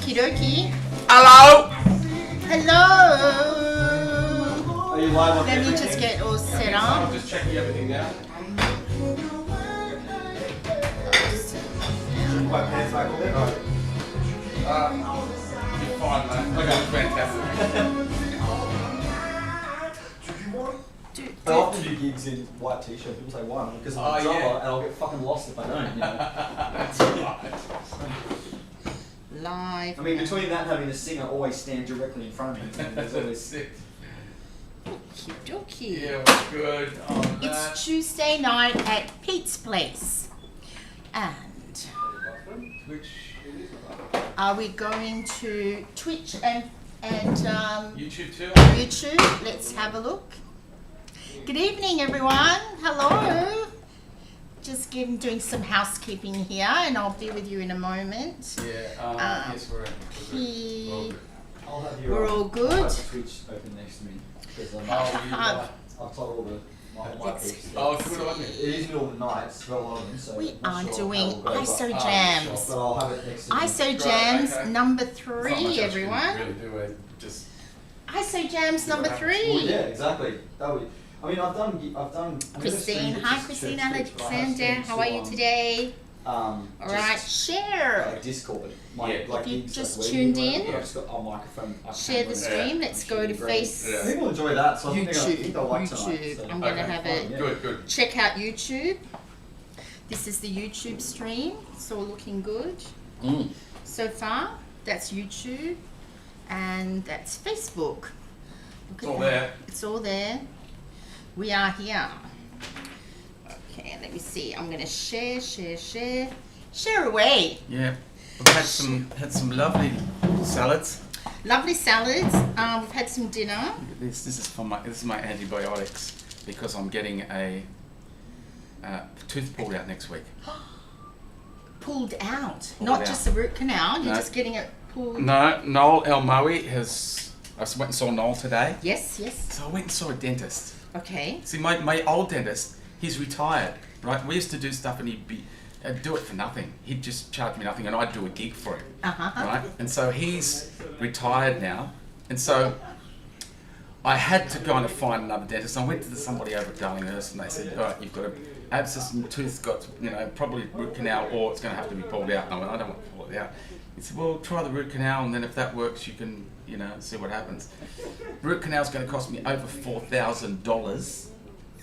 Okie dokie. Hello! Hello! Are you live on Let me everything? just get all set I'm up. just checking everything now. Quite pants back all there. You're fine, mate. Okay, fantastic. I often do gigs in white t-shirts. People say why? Because I'm a drummer and I'll get fucking lost if I don't. You know? That's right. Live. I mean, between that and having a singer always stand directly in front of me, there's always Sick. Okie dokie. Yeah, we're good on that. It's Tuesday night at Pete's Place. And Twitch. are we going to Twitch and YouTube too? YouTube? Let's have a look. Good evening, everyone. Hello. Just doing some housekeeping here, and I'll be with you in a moment. Yeah, yes, we're He- I'll have you. We're all good. I'll have Twitch open next to me because I've told all my Let's- peeps. Oh, good on you. It is middle of the night, it's well on them, so We I'm not are sure doing how we'll go, ISO but- Jamz. But I'll have it next to me. ISO Right, Jamz okay. number Not much 3, else we everyone. can really do it. Just ISO Jamz number Well, 3. Well, yeah, exactly. That would. I mean, I've done. I mean, Christine, there's hi just Christine church Twitch, but I have Alexander, streams how are still you on, today? All right, just, share. like Discord. My, Yeah. like If you gigs just like tuned wedding or in, whatever, I've just got a microphone. I Share can the bring stream. it. Let's I'm go sure to you're great. Face Yeah. People enjoy that, so I think YouTube. they'll like tonight. YouTube. So. I'm gonna Okay. have it. Yeah. good, good. Check out YouTube. This is the YouTube stream. It's all looking good so far. That's YouTube, and that's Facebook. Look It's at all that. there. It's all there. We are here. Okay, let me see. I'm gonna share away. Yeah, we've had some lovely salads. Lovely salads. We've had some dinner. This is my antibiotics because I'm getting a tooth pulled out next week. Pulled out, Pulled not out. just a root canal. You're No. just getting it pulled. No, Noel Elmoe has. I went and saw Noel today. Yes, yes. So I went and saw a dentist. Okay. See, my old dentist, he's retired, right? We used to do stuff and he'd do it for nothing. He'd just charge me nothing and I'd do a gig for him, right? And so he's retired now. And so I had to go and find another dentist. I went to somebody over at Darlinghurst and they said, all right, you've got an abscess in the tooth, got, probably root canal or it's going to have to be pulled out. And I went, I don't want to pull it out. He said, well, try the root canal and then if that works, you can, see what happens. Root canal's going to cost me over $4,000.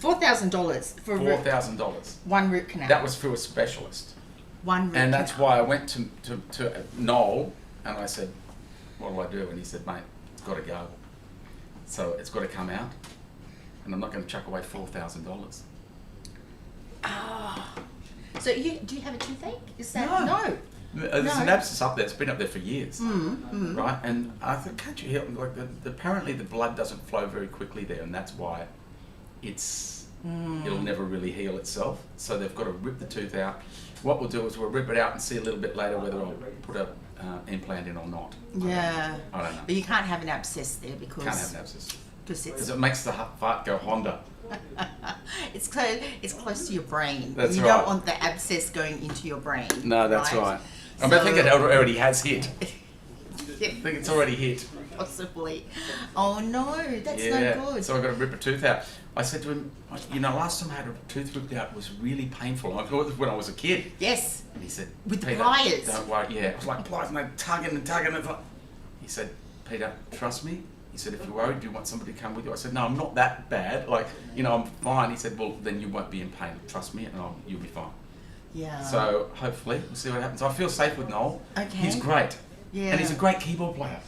$4,000 for $4,000. one root canal. That was through a specialist. One root And that's canal. why I went to Noel and I said, what do I do? And he said, mate, it's got to go. So it's got to come out. And I'm not going to chuck away $4,000. Ah. So do you have a toothache? Is that No. There's No. an abscess up there. It's been up there for years, Mm. right? And I thought, can't you help me? Like, apparently the blood doesn't flow very quickly there, and that's why it'll never really heal itself. So they've got to rip the tooth out. What we'll do is we'll rip it out and see a little bit later whether I'll put a implant in or not. Yeah. I don't know. But you can't have an abscess there because Can't have an abscess because because it makes the fart go Honda. it's close to your brain. That's you right. don't want the abscess going into your brain. No, that's right. I So- think it already has hit. Yeah, I think it's already hit. possibly. Oh no, that's Yeah. no good. So I've got to rip a tooth out. I said to him, last time I had a tooth ripped out was really painful. I thought it was when I was a kid. Yes. And he said, With the Peter, pliers. don't worry. Yeah, it was like pliers and they're tugging and tugging. And he said, Peter, trust me. He said, if you're worried, do you want somebody to come with you? I said, no, I'm not that bad. Like, I'm fine. He said, well, then you won't be in pain. Trust me and you'll be fine. Yeah. So hopefully we'll see what happens. I feel safe with Noel. Okay. He's great. Yeah. And he's a great keyboard player.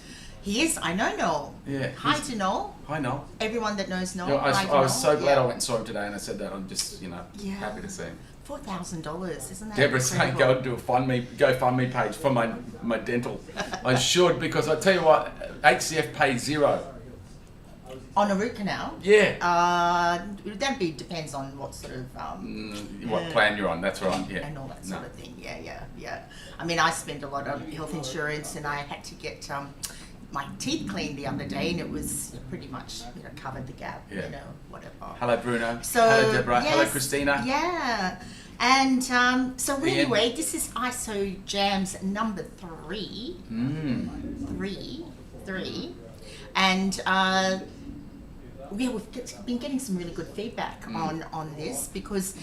He is. I know Noel. Yeah. Hi to Noel. Hi, Noel. Everyone that knows Noel. You know, hi to I was Noel. so glad Yeah. I went and saw him today and I said that I'm just, Yeah. happy to see him. $4,000, isn't that Deborah's saying incredible? go and do a GoFundMe page for my dental. I should because I tell you what, HCF pays $0. On a root canal? Yeah. That depends on what sort of What plan you're on, that's right, yeah. and all that sort of thing. Yeah. I mean, I spend a lot on health insurance, and I had to get my teeth cleaned the other day, and it was pretty much covered the gap. Yeah. Whatever. Hello, Bruno. So, hello, Deborah. yes, Hello, Christina. Yeah. And so The anyway, this is ISO Jamz number 3. Three. And we've been getting some really good feedback on this, because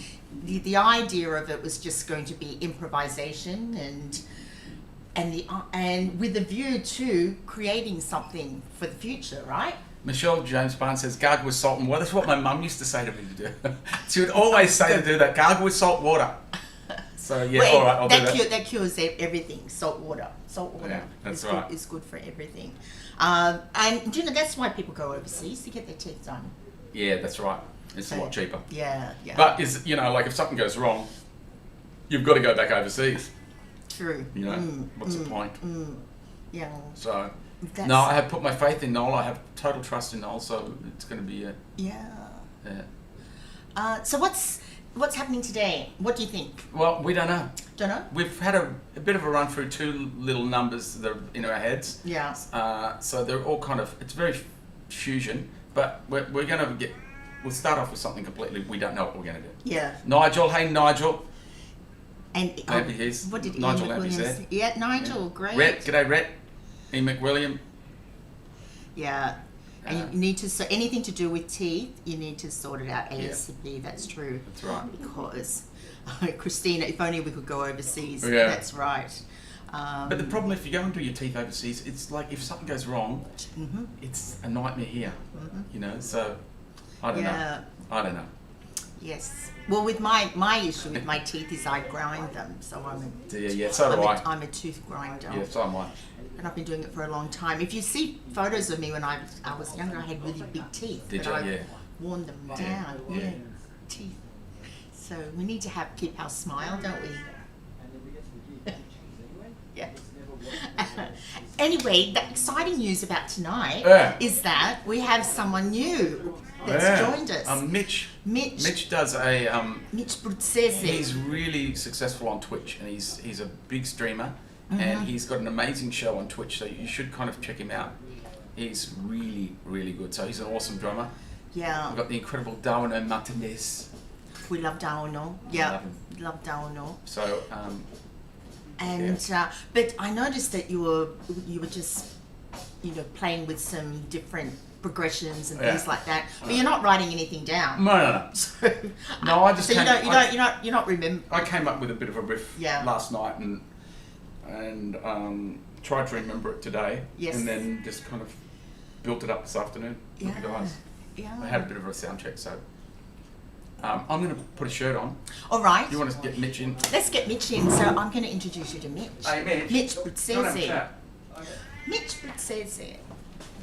the idea of it was just going to be improvisation and with a view to creating something for the future, right? Michelle James Barnes says, gargle with salt and water. That's what my mum used to say to me to do. She would always say to do that, gargle with salt water. So, yeah, Well, all right, I'll do that. That cures everything. Salt water Yeah, that's is right. Good, is good for everything. And that's why people go overseas to get their teeth done. Yeah, that's right. It's a So, lot cheaper. Yeah. But, like if something goes wrong, you've got to go back overseas. True. What's the point? Yeah. So, no, I have put my faith in Noel. I have total trust in Noel, so it's going to be a... Yeah. So what's happening today? What do you think? Well, we don't know. Don't know? We've had a bit of a run through 2 little numbers that are in our heads. Yeah. So they're all kind of... It's very fusion, but we're going to we'll start off with something completely... We don't know what we're going to do. Yeah. Nigel, hey Nigel. And what did Nigel Ian Lampy's McWilliams there. say? Yeah, Nigel, great. Rhett, g'day Rhett. Ian McWilliam. Yeah. And you need to, so anything to do with teeth, you need to sort it out ASAP. Yeah. That's true. That's right. Because, Christina, if only we could go overseas. Yeah. That's right. But the problem, if you go and do your teeth overseas, it's like if something goes wrong, it's a nightmare here. So I don't know. I don't know. Yes. Well, with my issue with my teeth is I grind them, so I'm a tooth grinder. Yeah, so am I. And I've been doing it for a long time. If you see photos of me when I was younger, I had really big teeth. Did you? Yeah. Worn them down. Yeah. Teeth. So we need to keep our smile, don't we? Yeah. Anyway, the exciting news about tonight is that we have someone new that's joined us. Mitch. Mitch does a Mitch Bruzzese. He's really successful on Twitch, and he's a big streamer, and he's got an amazing show on Twitch. So you should kind of check him out. He's really, really good. So he's an awesome drummer. Yeah. We've got the incredible DAUNO Martinez. We love DAUNO. Yeah. Love DAUNO. So. But I noticed that you were just playing with some different progressions and things like that. But you're not writing anything down. No. So, no, I just. So you're not remember. I came up with a bit of a riff last night and tried to remember it today. Yes. And then just kind of built it up this afternoon with the guys. Yeah. I had a bit of a sound check, so. I'm going to put a shirt on. All right. You want to get Mitch in? Let's get Mitch in. So I'm going to introduce you to Mitch. Hey, Mitch. Mitch Don't have a Bruzzese. chat. Mitch Bruzzese.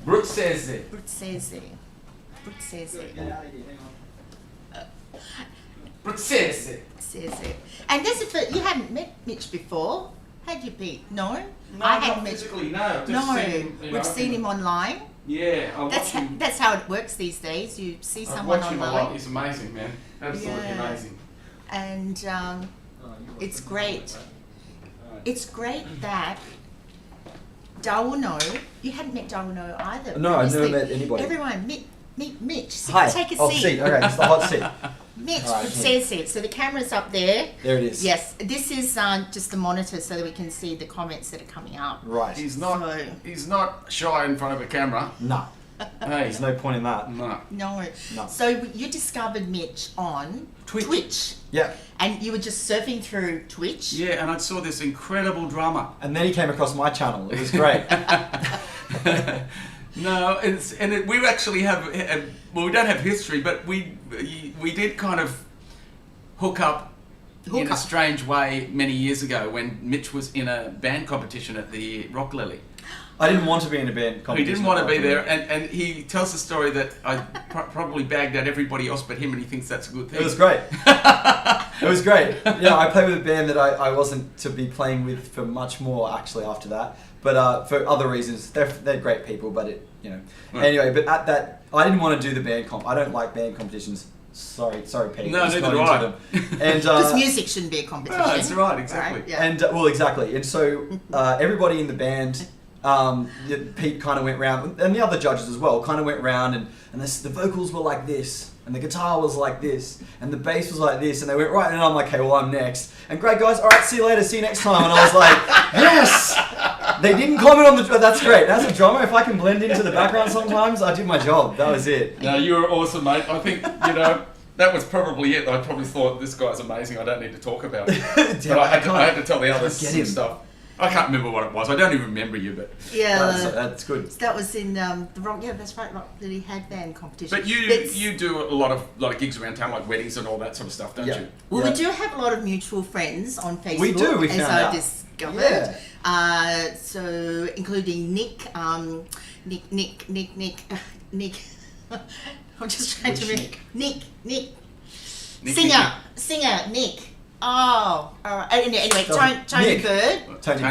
Bruzzese. Bruzzese. Bruzzese. Bruzzese. Bruzzese. And you hadn't met Mitch before, had you, Pete? No? No, I not hadn't met. physically, no. We've seen him online. Yeah, That's how it works these days. You see someone him a lot. online. He's amazing, man. Absolutely amazing. And it's great. It's great that DAUNO, you hadn't met DAUNO either. No, I've never met anybody. Everyone, meet Mitch. Hi. Take a seat. Oh, seat. Okay, it's the hot seat. Mitch Right, says it. So the camera's up there. There it is. Yes, this is just the monitor so that we can see the comments that are coming up. Right. He's not shy in front of a camera. No. Hey. There's no point in that. No. No. So you discovered Mitch on Twitch. Yeah. And you were just surfing through Twitch. Yeah, and I saw this incredible drummer. And then he came across my channel. It was great. No, we actually have, well, we don't have history, but we did kind of hook up in a strange way many years ago when Mitch was in a band competition at the Rock Lily. I didn't want to be in a band competition. He didn't want to be there, and he tells the story that I probably bagged out everybody else but him, and he thinks that's a good thing. It was great. It was great. Yeah, I played with a band that I wasn't to be playing with for much more actually after that. But for other reasons, they're great people. But anyway. But at that, I didn't want to do the band comp. I don't like band competitions. Sorry, Pete. No, neither do I. And because music shouldn't be a competition. No, that's right, exactly. Right? Yeah. And exactly. And so everybody in the band Pete kind of went round, and the other judges as well, kind of went round, and the vocals were like this, and the guitar was like this, and the bass was like this, and they went right, and I'm like, okay, well, I'm next. And great guys, all right, see you later, see you next time. And I was like, yes! They didn't comment on the, that's great. As a drummer, if I can blend into the background sometimes, I did my job. That was it. No, you were awesome, mate. I think, that was probably it. I probably thought, this guy's amazing, I don't need to talk about it. But I had to tell the others some stuff. I can't remember what it was. I don't even remember you, but that's good. That was in the rock. Yeah, that's right. Rock Lily Headband competition. But you do a lot of gigs around town, like weddings and all that sort of stuff, don't you? Well, we do have a lot of mutual friends on Facebook. We do. We as found I out. discovered. So including Nick. I'm just trying to remember. Nick. Singer, Nick. Oh, all right. Anyway, Tony Bird. Tony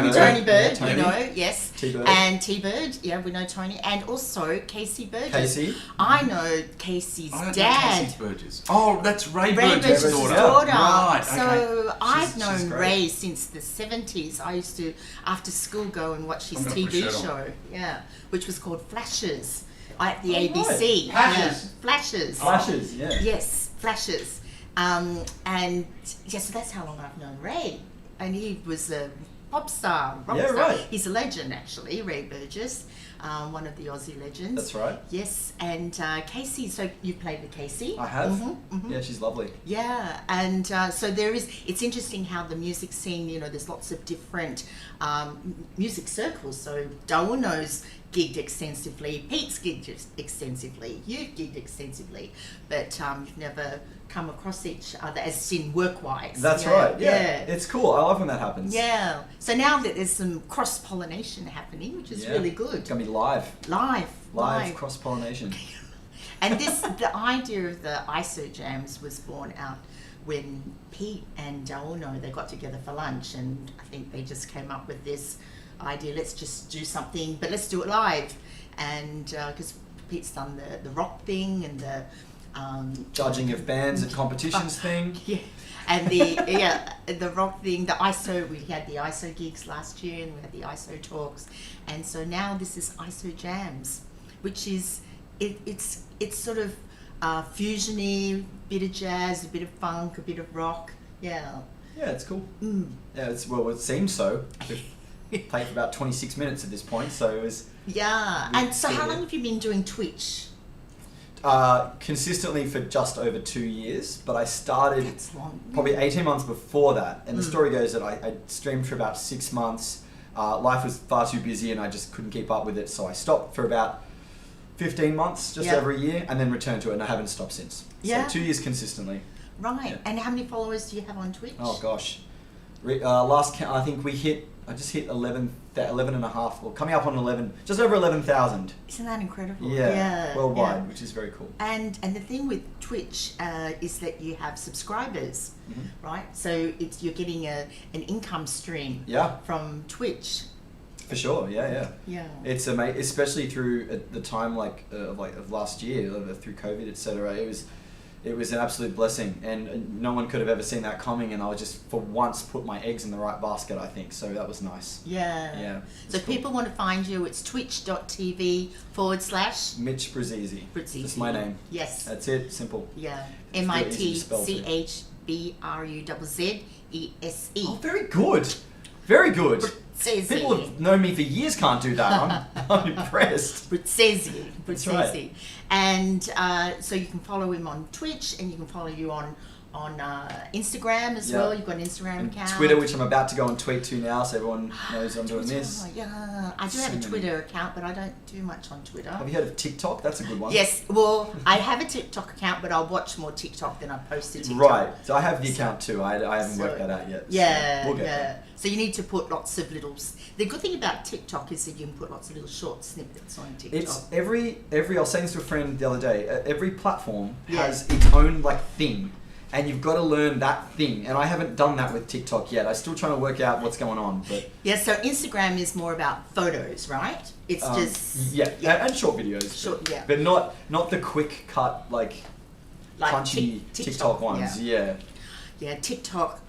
Bird, Tony. you know, yes. T-Bird. And T-Bird, yeah, we know Tony. And also Casey Burgess. Casey. I know Casey's I don't dad. know Casey Burgess. Oh, that's Ray Burgess' Burgess' daughter. daughter. Right, So okay. I've she's known great. Ray since the 70s. I used to, after school, go and watch his I'm gonna TV push that show. Yeah, which was called Flashes at the Oh, ABC. right. Yeah. Flashes. Flashes, yeah. Yes, Flashes. And yeah, so that's how long I've known Ray. And he was a pop star, rock Yeah, star. right. He's a legend, actually, Ray Burgess, one of the Aussie legends. That's right. Yes, and Casey, so you played with Casey? I have. Mm-hmm. Yeah, she's lovely. Yeah, and so it's interesting how the music scene, there's lots of different music circles. So Dauno's gigged extensively, Pete's gigged extensively, you've gigged extensively, but you've never come across each other as in work-wise. That's right. Yeah. It's cool. I love when that happens. Yeah. So now that there's some cross-pollination happening, which is really good. It's gonna be live cross-pollination. And the idea of the ISO jams was born out when Pete and Dauno, they got together for lunch, and I think they just came up with this idea, let's just do something, but let's do it live. And because Pete's done the rock thing and the Judging of bands at competitions thing. yeah, and the rock thing, the ISO, we had the ISO gigs last year, and we had the ISO talks, and so now this is ISO jams, which is it's sort of fusiony, bit of jazz, a bit of funk, a bit of rock. Yeah, it's cool. Yeah, it seems so. We've played for about 26 minutes at this point, so it was and so how long have you been doing Twitch? Consistently for just over 2 years, but I started That's long. probably 18 months before that, and the story goes that I streamed for about 6 months. Life was far too busy and I just couldn't keep up with it, so I stopped for about 15 months, just over a year, and then returned to it, and I haven't stopped since. So 2 years consistently. Right. And how many followers do you have on Twitch? Oh gosh. Last count, I think I just hit 11 and a half, or coming up on 11, just over 11,000. Isn't that incredible? Yeah, worldwide, which is very cool. And the thing with Twitch is that you have subscribers, right? So you're getting an income stream from Twitch. For sure, yeah. It's amazing, especially through the time of last year, through COVID, etc. It was an absolute blessing, and no one could have ever seen that coming, and I was just, for once, put my eggs in the right basket, I think, so that was nice. Yeah. So if people want to find you, it's twitch.tv/ Mitch Bruzzese. Just my name. Yes. That's it, simple. Yeah. It's very easy to spell too. MITCHBRUZZESE. Oh, very good. Very good. Bruzzese. People who've known me for years can't do that. I'm impressed. Bruzzese. That's right. And so you can follow him on Twitch, and you can follow you on Instagram as well. You've got an Instagram account. Twitter, which I'm about to go and tweet to now, so everyone knows I'm doing this. Yeah, I do have a Twitter account, but I don't do much on Twitter. Have you heard of TikTok? That's a good one. Yes, well, I have a TikTok account, but I'll watch more TikTok than I post to TikTok. Right, so I have the account too. I haven't worked that out yet. Yeah, so we'll get there. So you need to put lots of little. The good thing about TikTok is that you can put lots of little short snippets on TikTok. It's every. I was saying this to a friend the other day. Every platform has its own thing, and you've got to learn that thing. And I haven't done that with TikTok yet. I'm still trying to work out what's going on. But so Instagram is more about photos, right? It's just and short videos. But not the quick cut punchy TikTok ones. Yeah. Yeah, TikTok.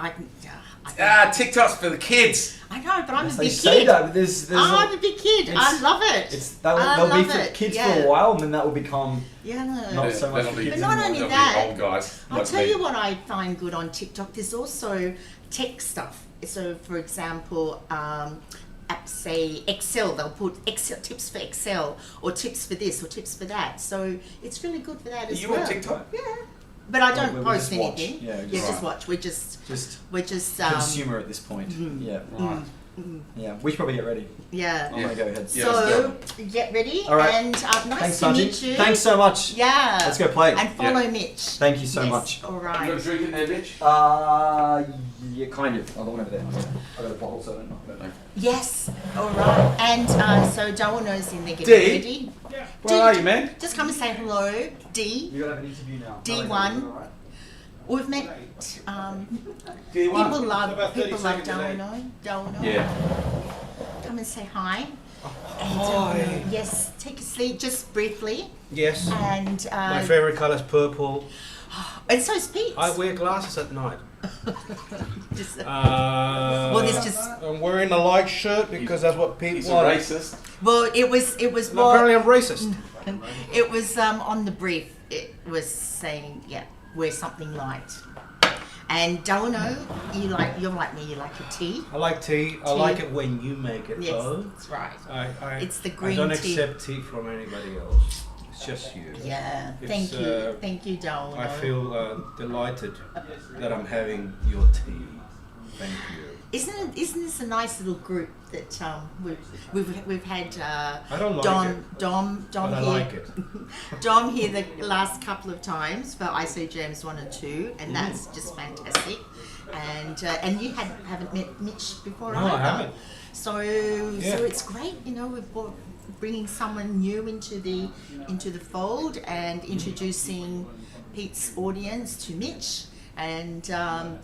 TikTok's for the kids. I know, but I'm a They big say kid. that, but there's I'm a big kid. I love it. They'll be for kids for a while, and then that will become not so much for kids. But not anymore. only They'll be that, old guys. I'll like tell me. you what I find good on TikTok. There's also tech stuff. So, for example, apps say Excel. They'll put Excel tips for Excel, or tips for this, or tips for that. So it's really good for that as well. You on TikTok? Yeah. But I don't we post just watch. anything. Yeah, Just watch. We're just consumer at this point. Yeah. Right. Yeah. We should probably get ready. Yeah. I'm gonna go ahead. Yeah. So get ready. All right. And Thanks, nice to Sanji. meet you. Thanks so much. Yeah. Let's go play. And follow Yeah. Mitch. Thank you so Yes, much. All You right. got a drink in there, Mitch? Yeah, kind of. I'll go one over there. I got a bottle, so I don't know. Yes. All right. And so Dauno's in there getting D? ready. Where are you, man? Just come and say hello, D. You gotta have an interview now. D1. We've met. Do you want? People love about 30 Dauno. seconds Dauno. Yeah. Come and say hi. Hi. Yes. Take a seat, just briefly. Yes. And My favourite colour is purple. and so is Pete. I wear glasses at night. Just, Well, this just. I'm wearing a light shirt because that's what Pete He's a wanted. racist. Well, it was And more. apparently I'm racist. It was on the brief. It was saying, yeah, wear something light. And Dauno, you're like me. You like a tea. I like tea. I like it when you make it. Yes, though. that's right. It's the I green don't tea. accept tea from anybody else. It's just you. Yeah, It's, thank you, Dauno. I feel delighted that I'm having your tea. Thank you. Isn't this a nice little group that we've had I don't like it. Dom But I here. like it. Dom here the last couple of times for IC Jamz 1 and 2, and that's just fantastic. And you haven't met Mitch before No, either. I haven't. So it's great, we're bringing someone new into the fold and introducing Pete's audience to Mitch, and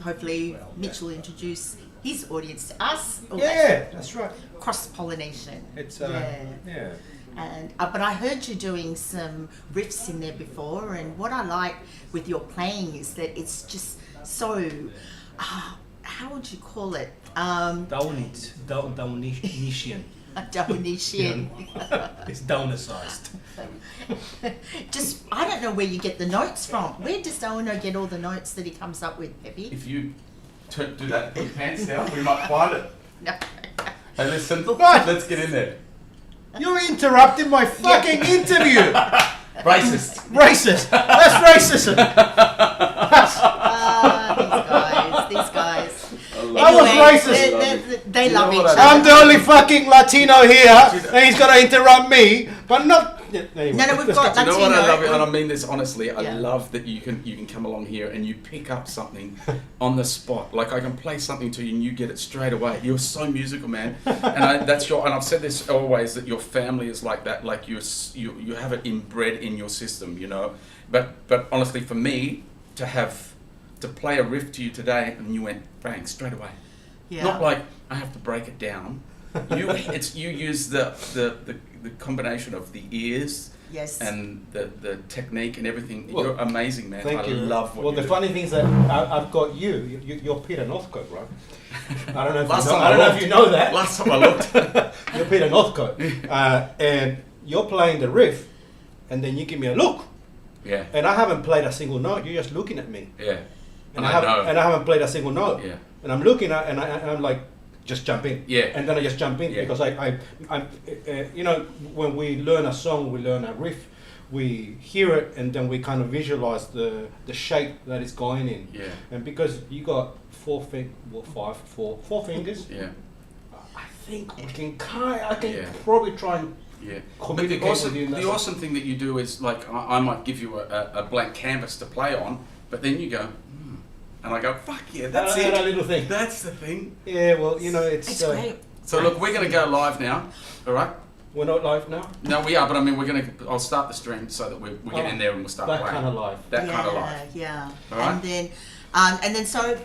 hopefully Mitch will introduce his audience to us. Yeah, that's right. Cross pollination. It's yeah. And but I heard you doing some riffs in there before, and what I like with your playing is that it's just so. How would you call it? Daunitian. Daunitian. It's downer-sized. Just I don't know where you get the notes from. Where does Dauno get all the notes that he comes up with, Peppy? If you do that, put your pants down, we might find it. No. Hey, listen. Let's get in there. You're interrupting my fucking interview! Racist. Racist! That's racism! These guys. I was racist. They love know each what other. I'm the only fucking Latino here, and he's gonna interrupt me, but not. Anyway, No, we've let's got go. Do you know what I Latino. love? And I mean this honestly. I Yeah. love that you can come along here and you pick up something on the spot. Like I can play something to you and you get it straight away. You're so musical, man. And I've said this always, that your family is like that. Like you have it inbred in your system, But honestly, for me to play a riff to you today and you went bang straight away. Yeah. Not like I have to break it down. You use the combination of the ears Yes. and the technique and everything. Well, You're amazing, man. Thank I you. love what Well, you the do. funny thing is that I've got you're Peter Northcote, right? I don't know if Last you know, time I don't know if looked. you know that. Last time I looked. You're Peter Northcote, and you're playing the riff, and then you give me a look, Yeah, and I haven't played a single note. You're just looking at me, yeah. and I know. I haven't played a single note. Yeah. And I'm looking at, and I'm like, just jump in. Yeah. And then I just jump in Yeah. because I'm when we learn a song, we learn a riff, we hear it, and then we kind of visualize the shape that it's going in. Yeah. And because you got four fingers, Yeah, I think I can Yeah. probably try and yeah. But communicate with you. in that the sense. awesome thing that you do is like I might give you a blank canvas to play on, but then you go, and I go, fuck yeah, that's That it. little thing. That's the thing. Yeah, well, it's It's great. So look, we're gonna go live now. All right. we're not live now. No, we are, but I mean, I'll start the stream so that we get in there and we'll start That playing. kind of live. That kind of live. Yeah. All right. And then so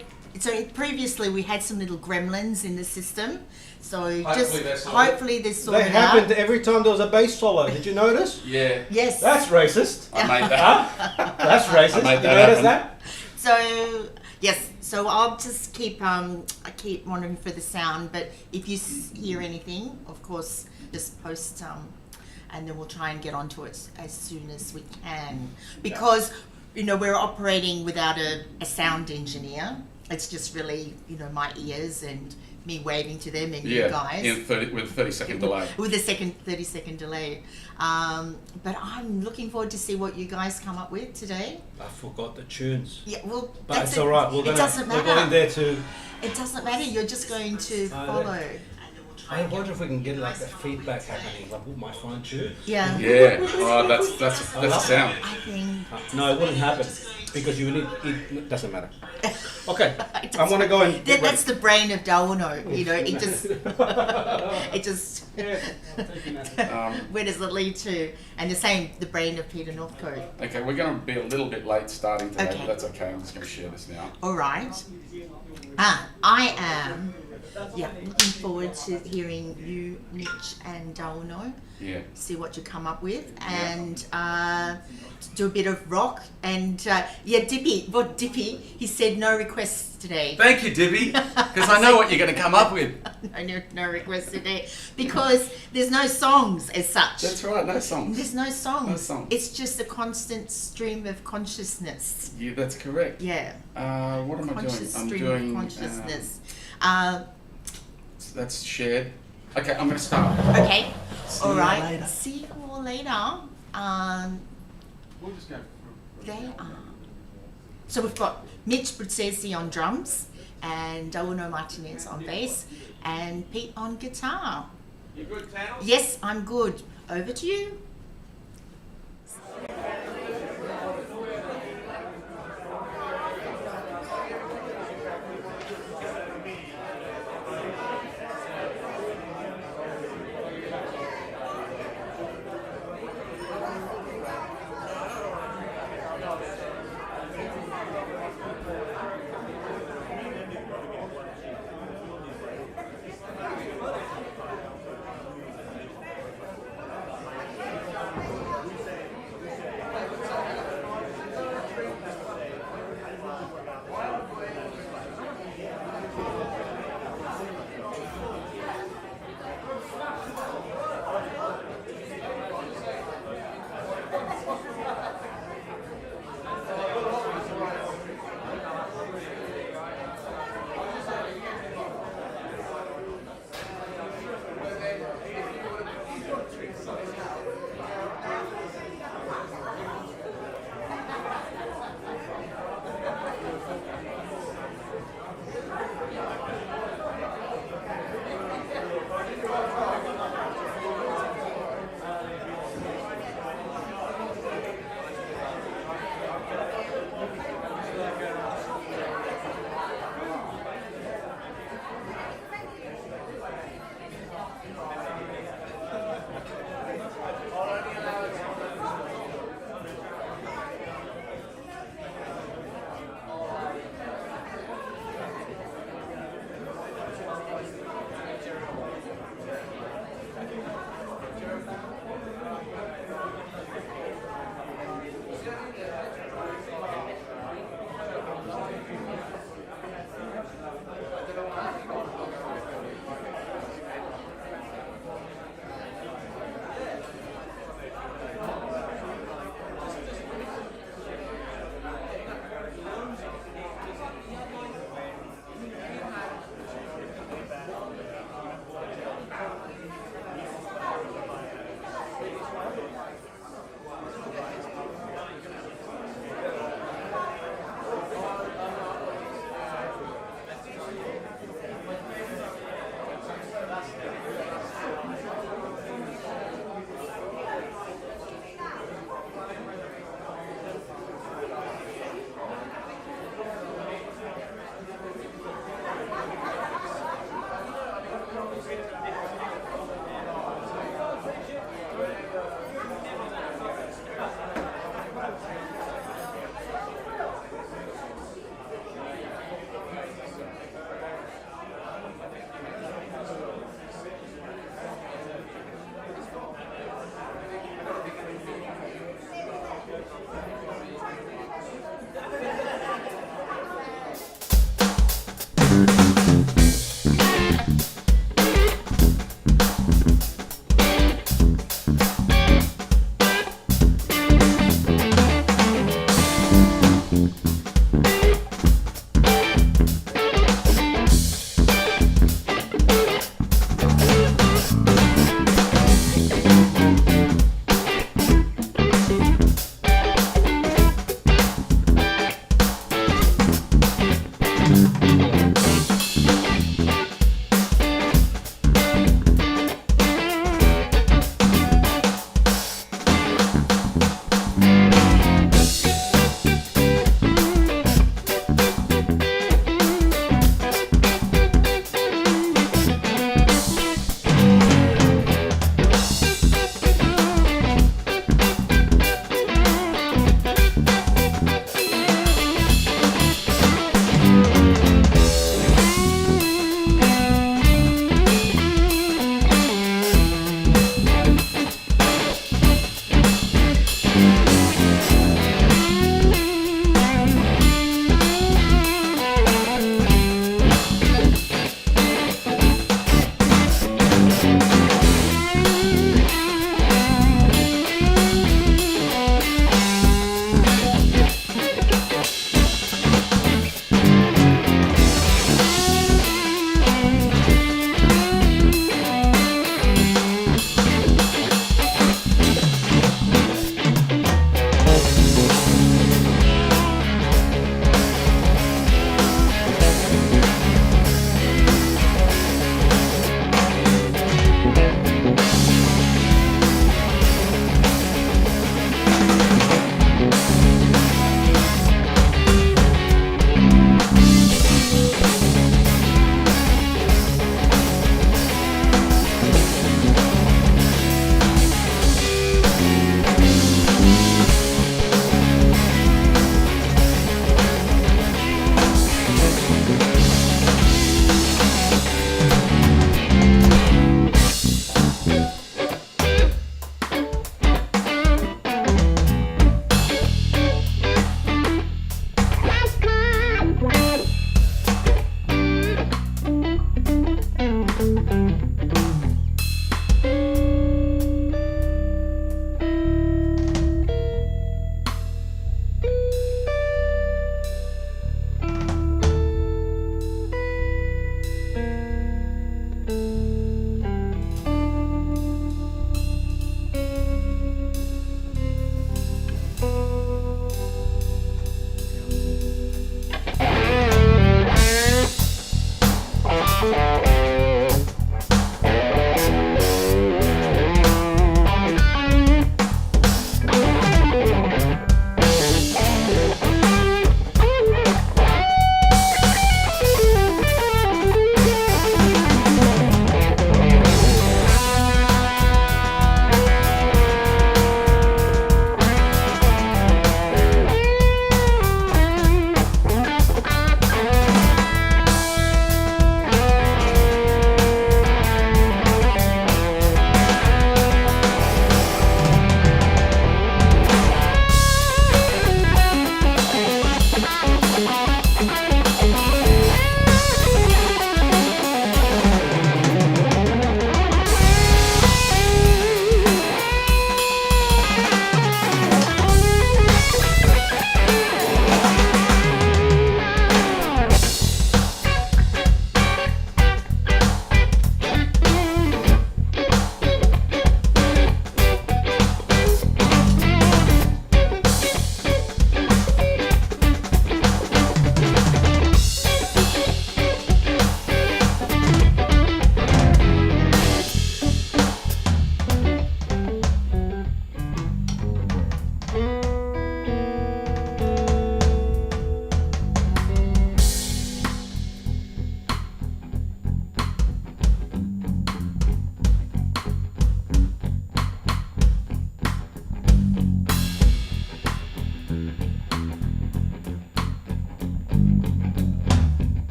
previously we had some little gremlins in the system. So hopefully they're They sorted out. happened every time there was a bass solo. Did you notice? Yeah. Yes. That's racist. I made that. That's racist. I made You that notice happen. that? So yes. So I'll just keep I keep monitoring for the sound. But if you hear anything, of course, just post and then we'll try and get onto it as soon as we can, because you know we're operating without a sound engineer. It's just really my ears and me waving to them and you guys. With a 30-second delay. With a 30-second delay. But I'm looking forward to see what you guys come up with today. I forgot the tunes. Yeah, well, But it's all right. We're going there to. It doesn't matter. You're just going to follow. I wonder if we can get like that feedback happening. Like, with my phone tune. Yeah. Yeah. Oh, that's a sound. I think. No, it wouldn't happen because you need. It doesn't matter. Okay, I want to go and. That's the brain of Dauno. It just. Where does it lead to? And the same, the brain of Peter Northcote. Okay, we're going to be a little bit late starting today, Okay. but that's okay. I'm just going to share this now. All right. I am. Yeah, looking forward to hearing you, Mitch and Dauno. Yeah. See what you come up with, and do a bit of rock. And Dippy, he said no requests today. Thank you, Dibby, because I know what you're going to come up with. No requests today, because there's no songs as such. That's right, no songs. There's no songs. No songs. It's just a constant stream of consciousness. Yeah, that's correct. Yeah. What am I doing? I'm Stream doing. of consciousness. That's shared. Okay, I'm going to start. Okay. See All you right. later. See you all later. We'll just go. They are. So we've got Mitch Bruzzese on drums, and Dauno Martinez on bass, and Pete on guitar. You good, Tanos? Yes, I'm good. Over to you.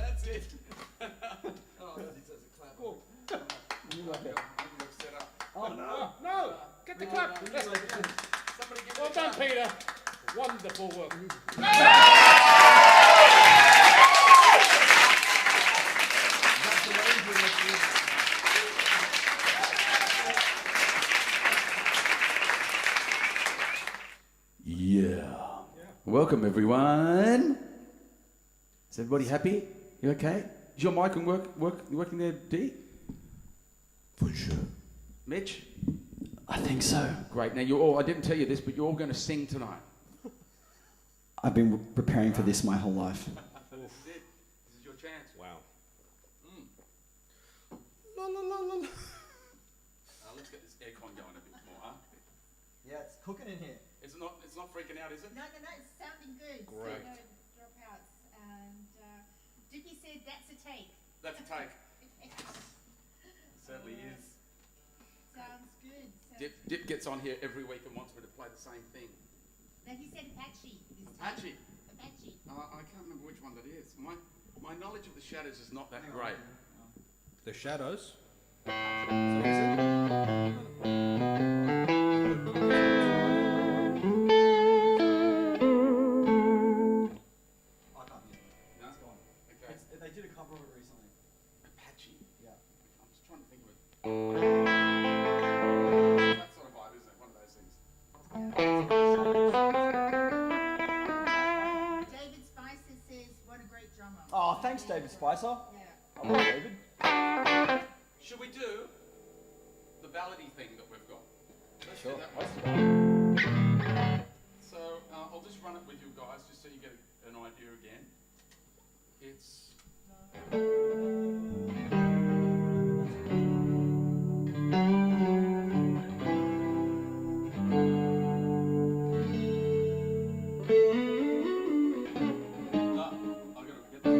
That's it. Oh no! No! Get the clap! Well done, Peter. Wonderful work. Yeah. Welcome, everyone. Is everybody happy? You okay? Is your mic working there, D? For sure. Mitch? I think so. Great. Now, you're all, I didn't tell you this, but you're all going to sing tonight. I've been preparing for this my whole life. This is it. This is your chance. Wow. Let's get this aircon going a bit more, huh? Yeah, it's cooking in here. It's not freaking out, is it? No, it's sounding good. Great. So no dropouts. And Dippy said that's a take. That's a take. Certainly is. Sounds good. Dip gets on here every week and wants me to play the same thing. No, he said Apache this time. Apache? Apache. I can't remember which one that is. My knowledge of the Shadows is not that great. The Shadows. No? Okay. They did a cover of it recently. Apache. Yeah. I'm just trying to think of it. That sort of vibe, isn't it? One of those things. David Spicer says, what a great drummer. Oh, thanks, David Spicer. Yeah. I love David. Should we do the ballady thing that we've got? Let's Sure. do that one. So I'll just run it with you guys, just so you get an idea again. It's I've got to get that.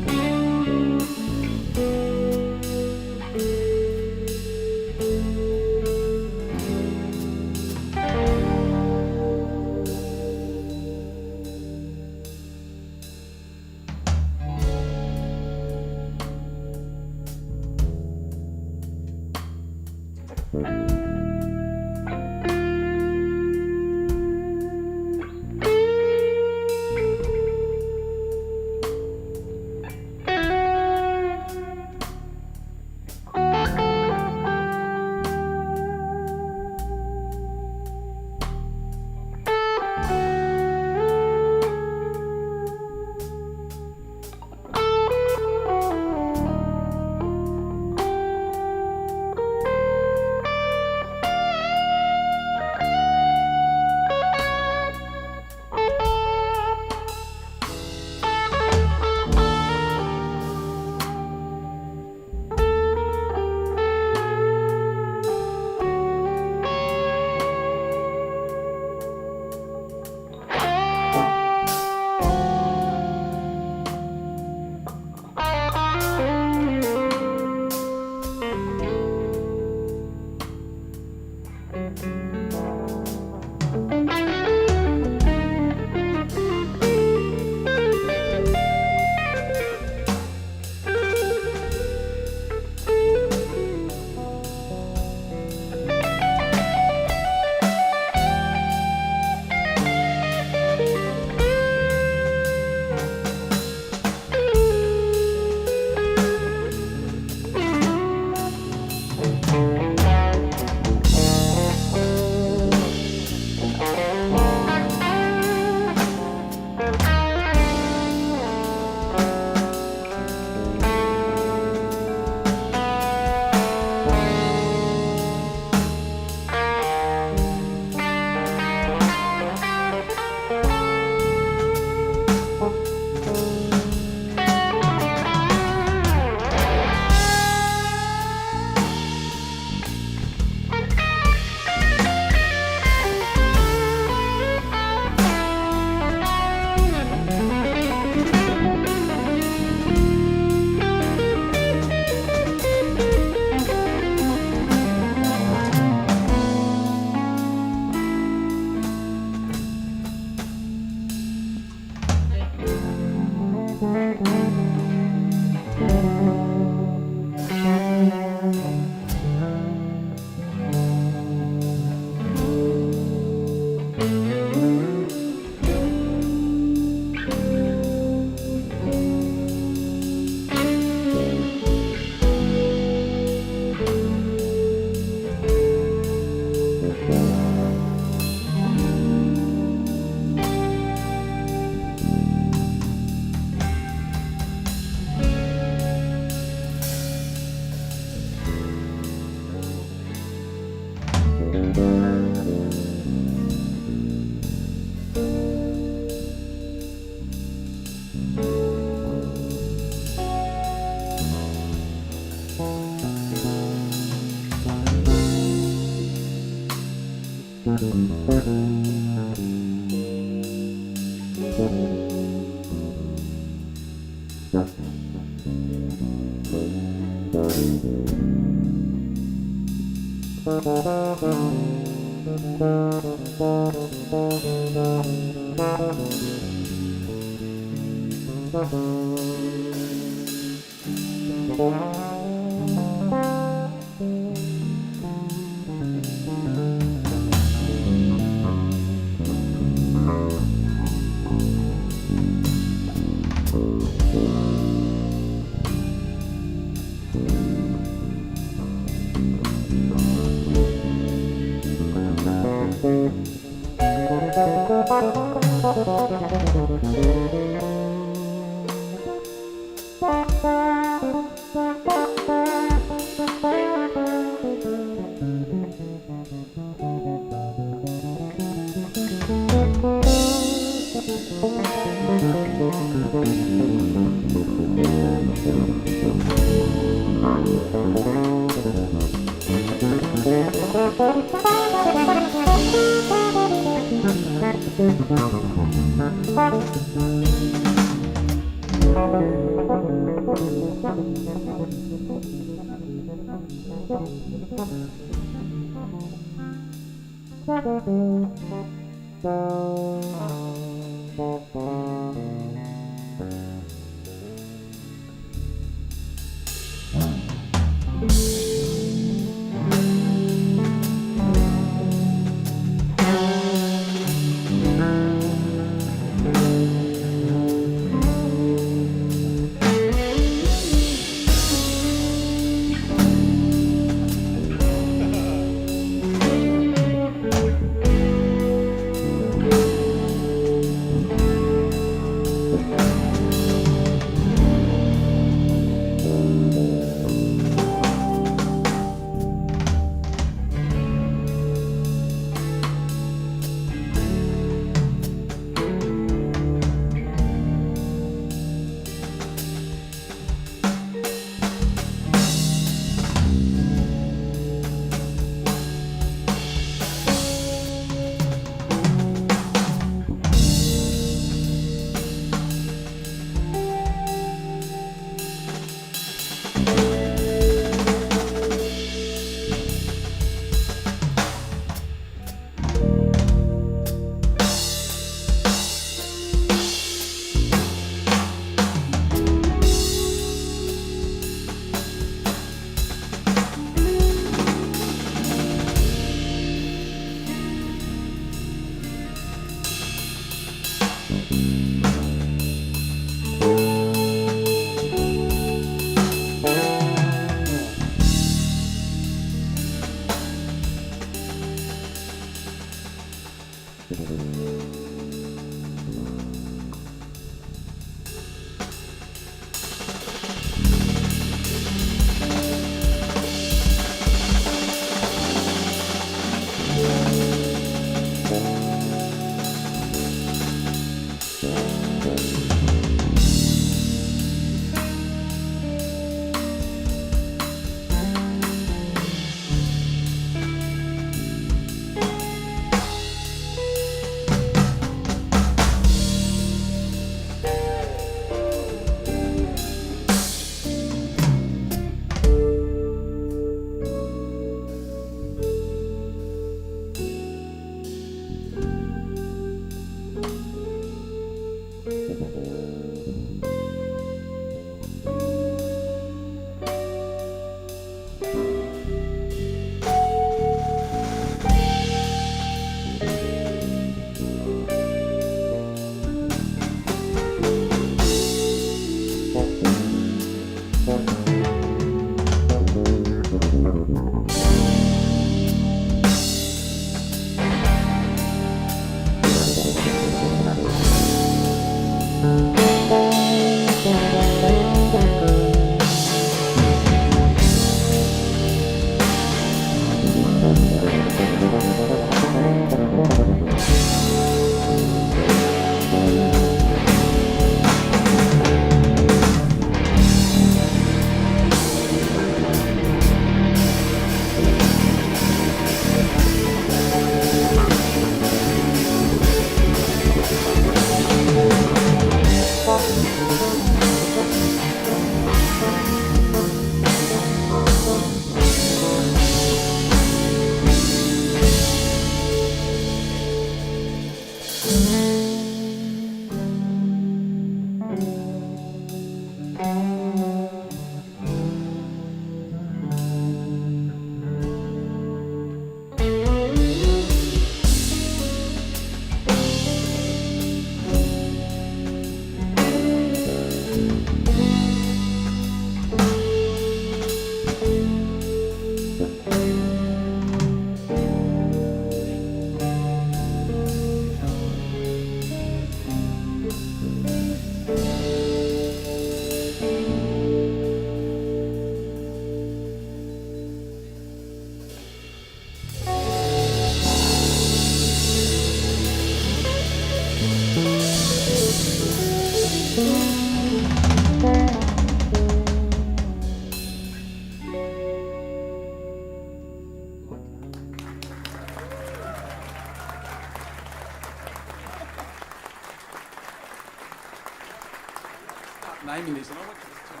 Naming this, and I want you to tell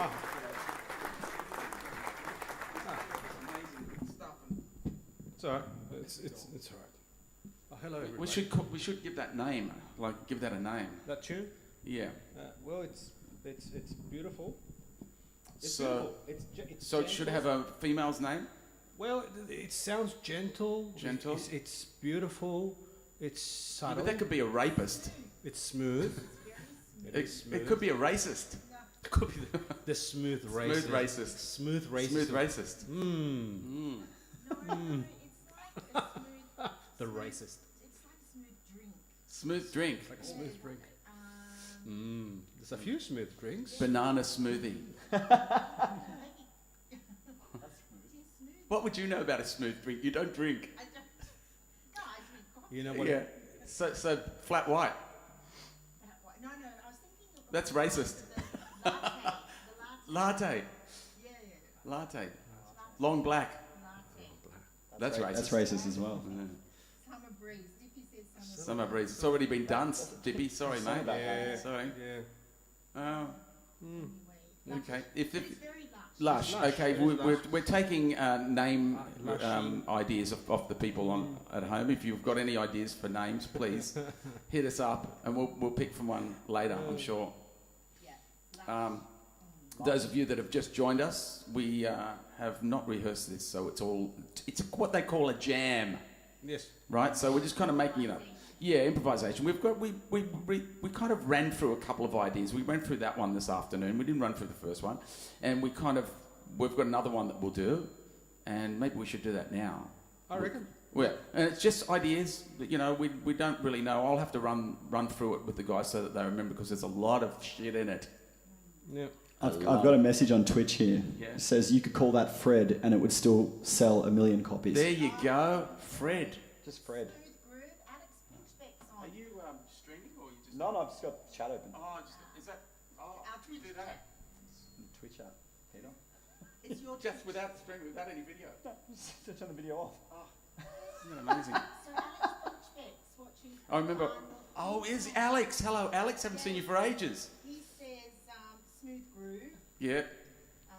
me. Amazing stuff. It's alright. It's alright. Oh, hello. Everybody. We should give that name, like give that a name. That tune. Yeah. Well, it's beautiful. It's So- beautiful. It's So it should have a female's name. Well, it sounds gentle. Gentle. It's beautiful. It's Yeah, subtle. but that could be a rapist. It's smooth. It could be a racist. It could be The smooth racist. smooth racist. Smooth racist. Smooth racist. Mmm. Mm. No, it's like a smooth. The racist. It's like a smooth drink. Smooth drink. Like a smooth drink. Um, There's a few smooth drinks. Banana smoothie. it is smooth. What would you know about a smooth drink? You don't drink. I don't. No, I drink coffee. You know what? Yeah. So flat white. No, I was thinking of That's racist. the latte. Latte. Yeah. Latte. Long black. Latte. That's racist. That's racist as well. Yeah. Summer breeze. Dippy says Summer breeze. It's already been done, Dippy. Sorry, mate. Yeah. Sorry. Yeah. Oh, Anyway, okay. But If it's very lush. Lush. Okay, It is we're taking name Lushy. ideas of the people on at home. If you've got any ideas for names, please hit us up, and we'll pick from one later. I'm sure. Yeah. Those of you that have just joined us, we have not rehearsed this, so it's what they call a jam, Yes. right? So we're just kind of making it up. Yeah, improvisation. We kind of ran through a couple of ideas. We went through that one this afternoon. We didn't run through the first one, and we've got another one that we'll do, and maybe we should do that now. I reckon. Yeah, and it's just ideas that, we don't really know. I'll have to run through it with the guys so that they remember, because there's a lot of shit in it. Yeah. I've got a message on Twitch here. Yeah. It says you could call that Fred and it would still sell 1 million copies. There you go, Fred. Just Fred. Smooth groove. Alex Pinchbeck's on. you streaming or you just? No, I've just got chat open. Oh, is that? Oh, Our Twitch chat. Twitch app, Peter. It's your Just Twitch. without streaming, without any video. Just turn the video off. Isn't that amazing? So Alex Pinchbeck's watching. I remember. Oh, is Alex? Hello, Alex. Haven't seen you for ages. He says smooth groove. Yeah. Uh,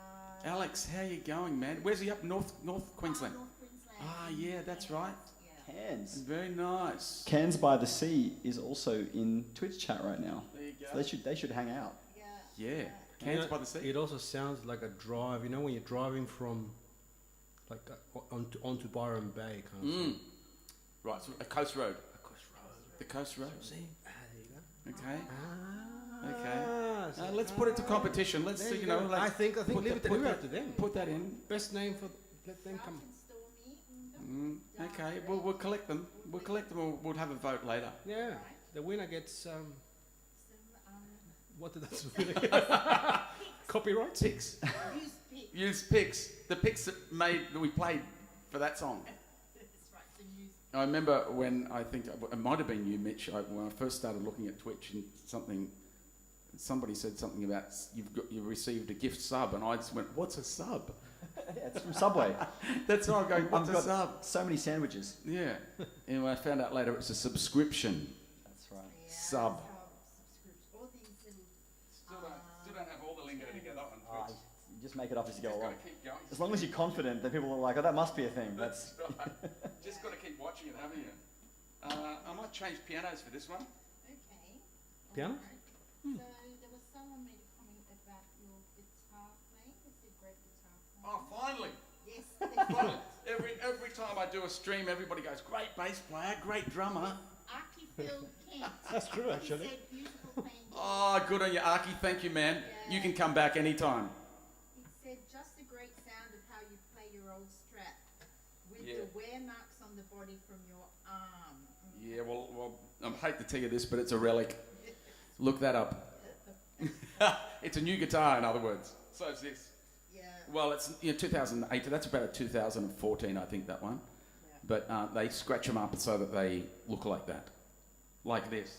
Alex, how you going, man? Where's he up? North Queensland. North Queensland. Ah, yeah, that's right. Yeah. Cairns. Very nice. Cairns by the Sea is also in Twitch chat right now. There you So they should hang out. Yeah. Yeah. Cairns by the sea. It also sounds like a drive. You know, when you're driving from, like, onto Byron Bay, kind of thing. Right, so a coast road. Across road. The coast road. See? There you go. Okay. Ah, so- Let's put it to competition. Let's There see, you go. like, I think put leave that- it to them. Put that in. Best name for let them come. Stormy. Okay, we'll collect them. We'll collect them. We'll have a vote later. Yeah, the winner gets What did that do? Copyright? Picks. Use pick. Use picks. The picks that we played for that song. That's right. So use. I remember when I think it might have been you, Mitch, when I first started looking at Twitch and somebody said something about you received a gift sub, and I just went, "What's a sub?" Yeah, it's from Subway. That's all I'm going. What's I've a got sub? so many sandwiches. Yeah. And I found out later it's a subscription. That's right. Yeah, Sub. Subscription. All these little. Still don't have all the lingo together on Twitch. You just make it up as you go Just along. got to keep going. As long as you're confident, then people are like, oh, that must be a thing. That's right. Just got to keep watching it, haven't you? I might change pianos for this one. Okay. Piano? Alright. So there was someone made a comment about your guitar playing. They said great guitar playing. Oh, finally! Yes, they Finally. did. Every time I do a stream, everybody goes, "Great bass player, great drummer." Aki Phil Kent. That's true, actually. He said beautiful playing. Oh, good on you, Aki. Thank you, man. Yeah. You can come back anytime. He said just a great sound of how you play your old Strat with Yeah. the wear marks on the body from your arm. Yeah, well, I hate to tell you this, but it's a relic. Look that up. It's a new guitar, in other words. So it's this. Yeah. Well, it's 2008. That's about a 2014, I think, that one. Yeah. But they scratch them up so that they look like that, like this.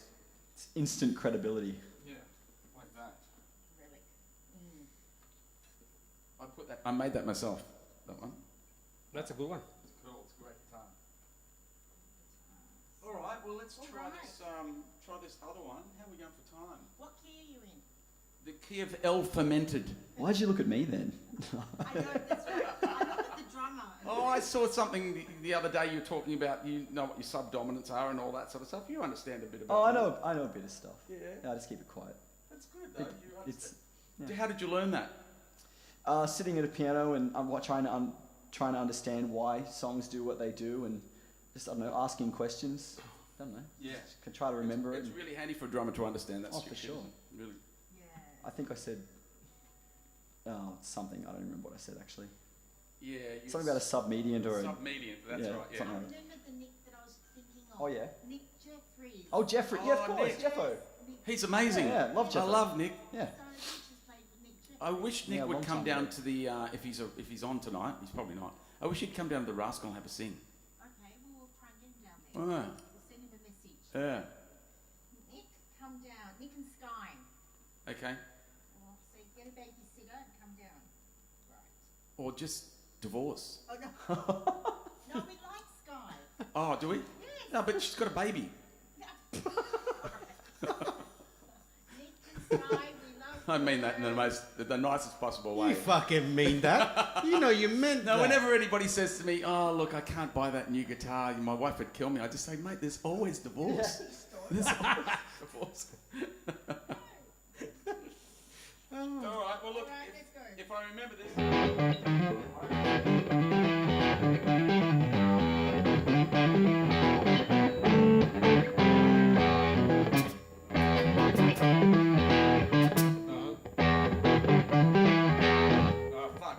it's instant credibility. Yeah, like that. Relic. I made that myself. That one. That's a good one. It's cool. It's a great guitar. All right. Well, let's try Alright. this. Try this other one. How are we going for time? What key are you in? The key of L fermented. Why'd you look at me then? I know, that's right. I look at the drummer. Oh, I saw something the other day. You were talking about you know what your subdominants are and all that sort of stuff. You understand a bit about. Oh, I know a bit of stuff. Yeah. I just keep it quiet. That's good though. You It's understand. How did you learn that? sitting at a piano and I'm trying to understand why songs do what they do, and just I don't know, asking questions. I don't know. Yeah. Just can try to remember It's it. really handy for a drummer to understand that. Oh, shit, for sure. isn't it? Really. Yeah. I think I said something. I don't remember what I said actually. Yeah. Something about a submediant or a. submediant. That's yeah, right. Yeah. something I like that. remember the Nick that I was thinking of. Oh yeah. Nick Jeffries. Oh Jeffrey. Yeah, of Oh, course, Nick. Jeffo. Nick. He's amazing. Yeah, love I Jeffo. love Nick. Yeah. So Mitch has played with Nick Jeffries. I wish Nick Yeah, would long come time down ago. to the if he's on tonight. He's probably not. I wish he'd come down to the Rascal and have a sing. Okay, well, we'll try and get him down there. Oh, We'll send him a message. yeah. Nick, come down. Nick and Sky. Okay. Well, so get a babysitter and come down. Right. Or just divorce. Oh, no. No, we like Sky. Oh, do we? Yes. No, but she's got a baby. Nick and Sky, we love I mean that in the nicest possible way. You fucking mean that? You know you meant No, that. whenever anybody says to me, "Oh, look, I can't buy that new guitar. My wife would kill me," I just say, "Mate, there's always divorce. There's always divorce." All right. Well, look. All right, let's go. If I remember this. Oh, fuck.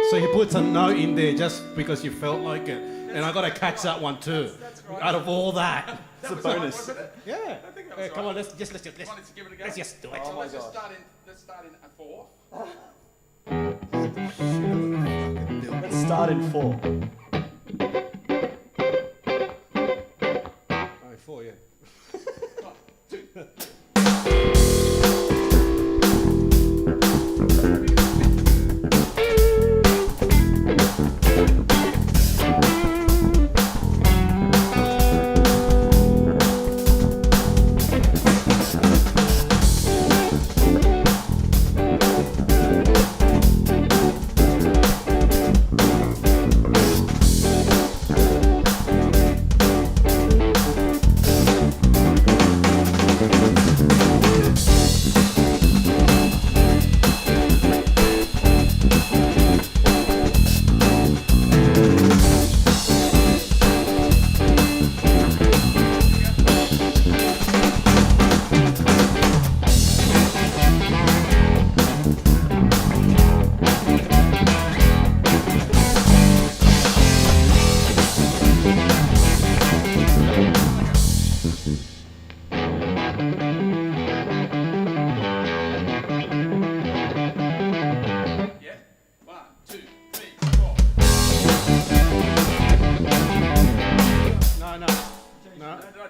So he puts a note in there just because you felt like it. And I got to catch that one too. Out of all that. It's a bonus. Wasn't it? Yeah. I think that was Come on, right. let's Wanted to give it a go. let's just do it. Oh So my let's just gosh. start in a 4. Let's start in 4. Oh, 4, yeah. 1, 2.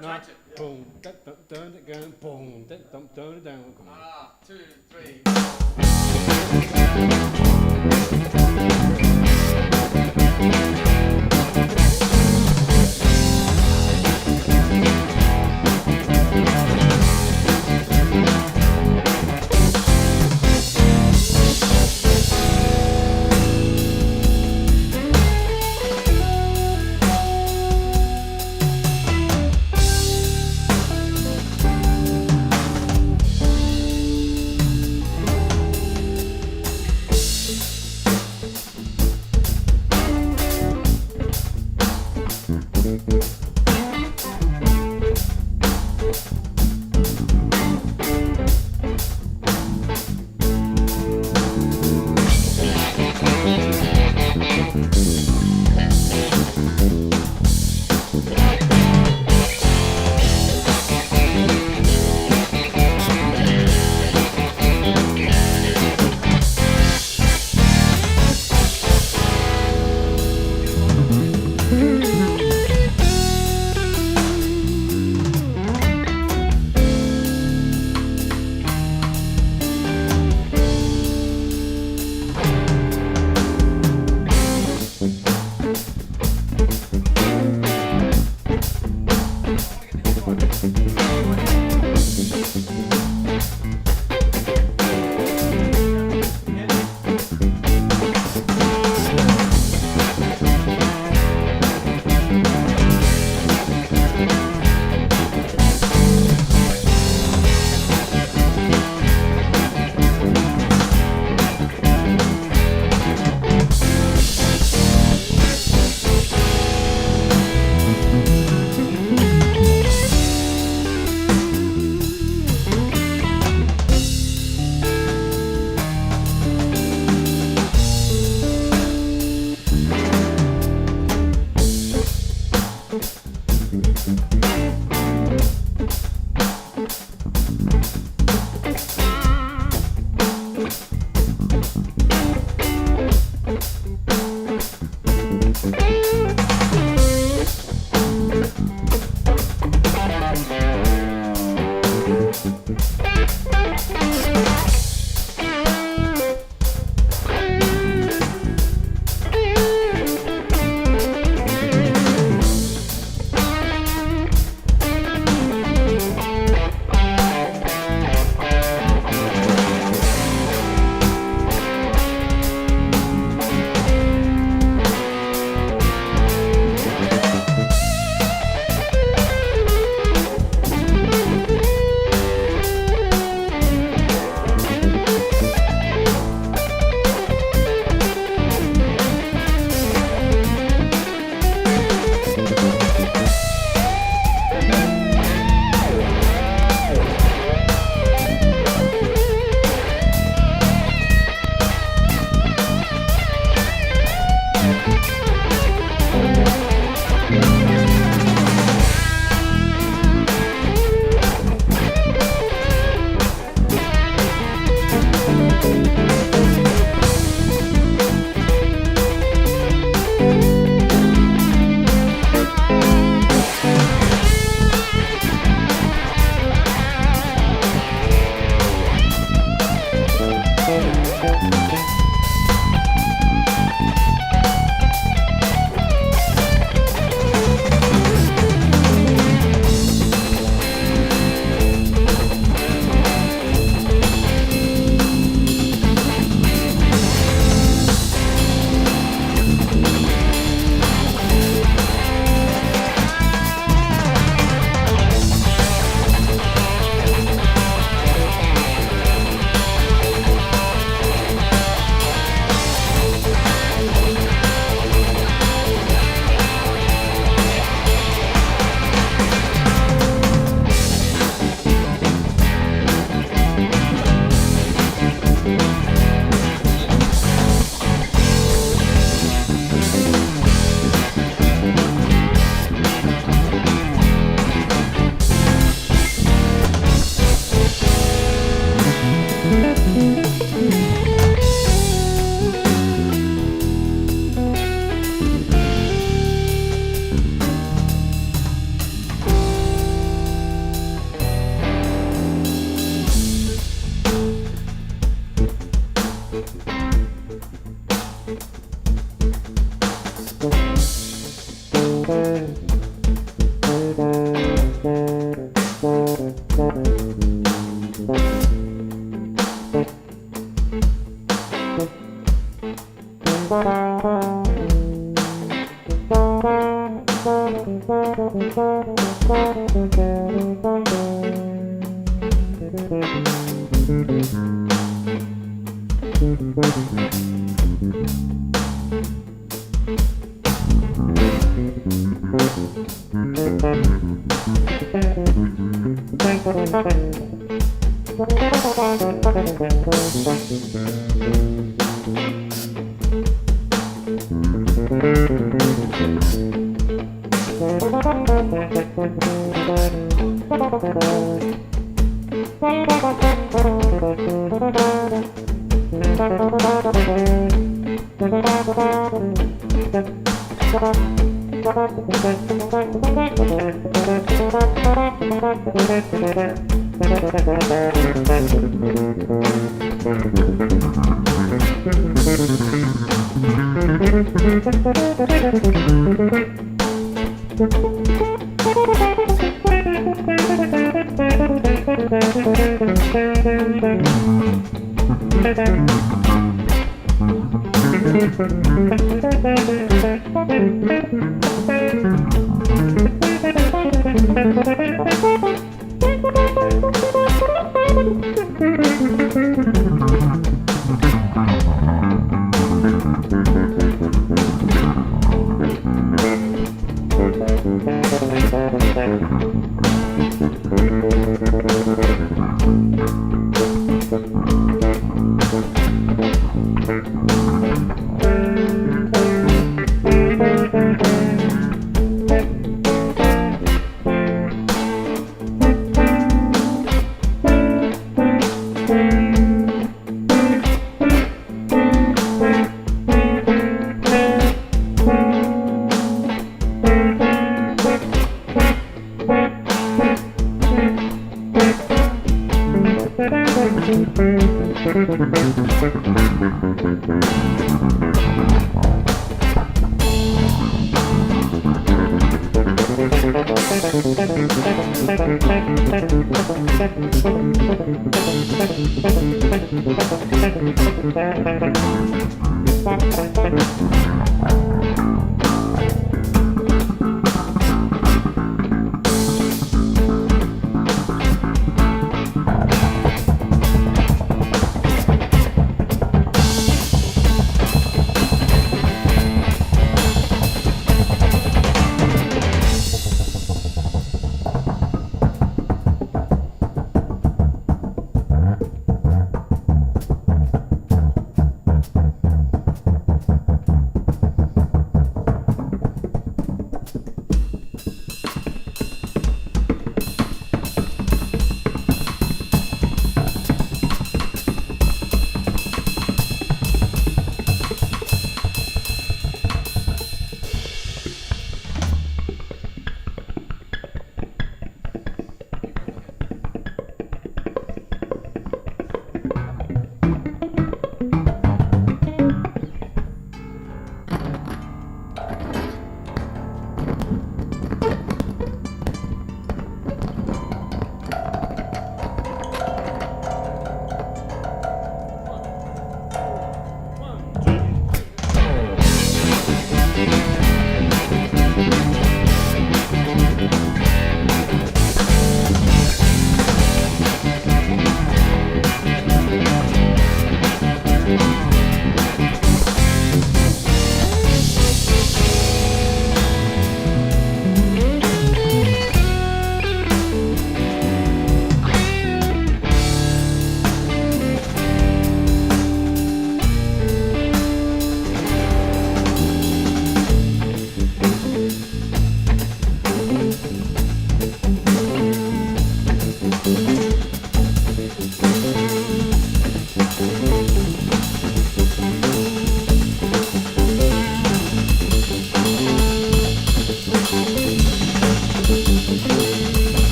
want to No. change it? Boom, da, da, da, da, da, boom, da, da, da, da, da. 2, 3.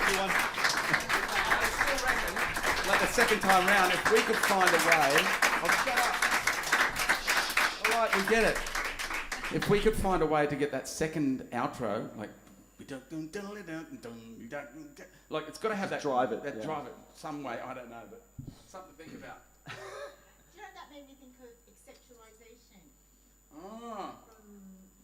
everyone. I still reckon, like the second time round, if we could find a way. Oh, shut up. All right, we get it. If we could find a way to get that second outro, like, like it's got to have that drive it, That yeah. drive it some way. I don't know, but something to think about. Do you know that made me think of exceptualization Ah,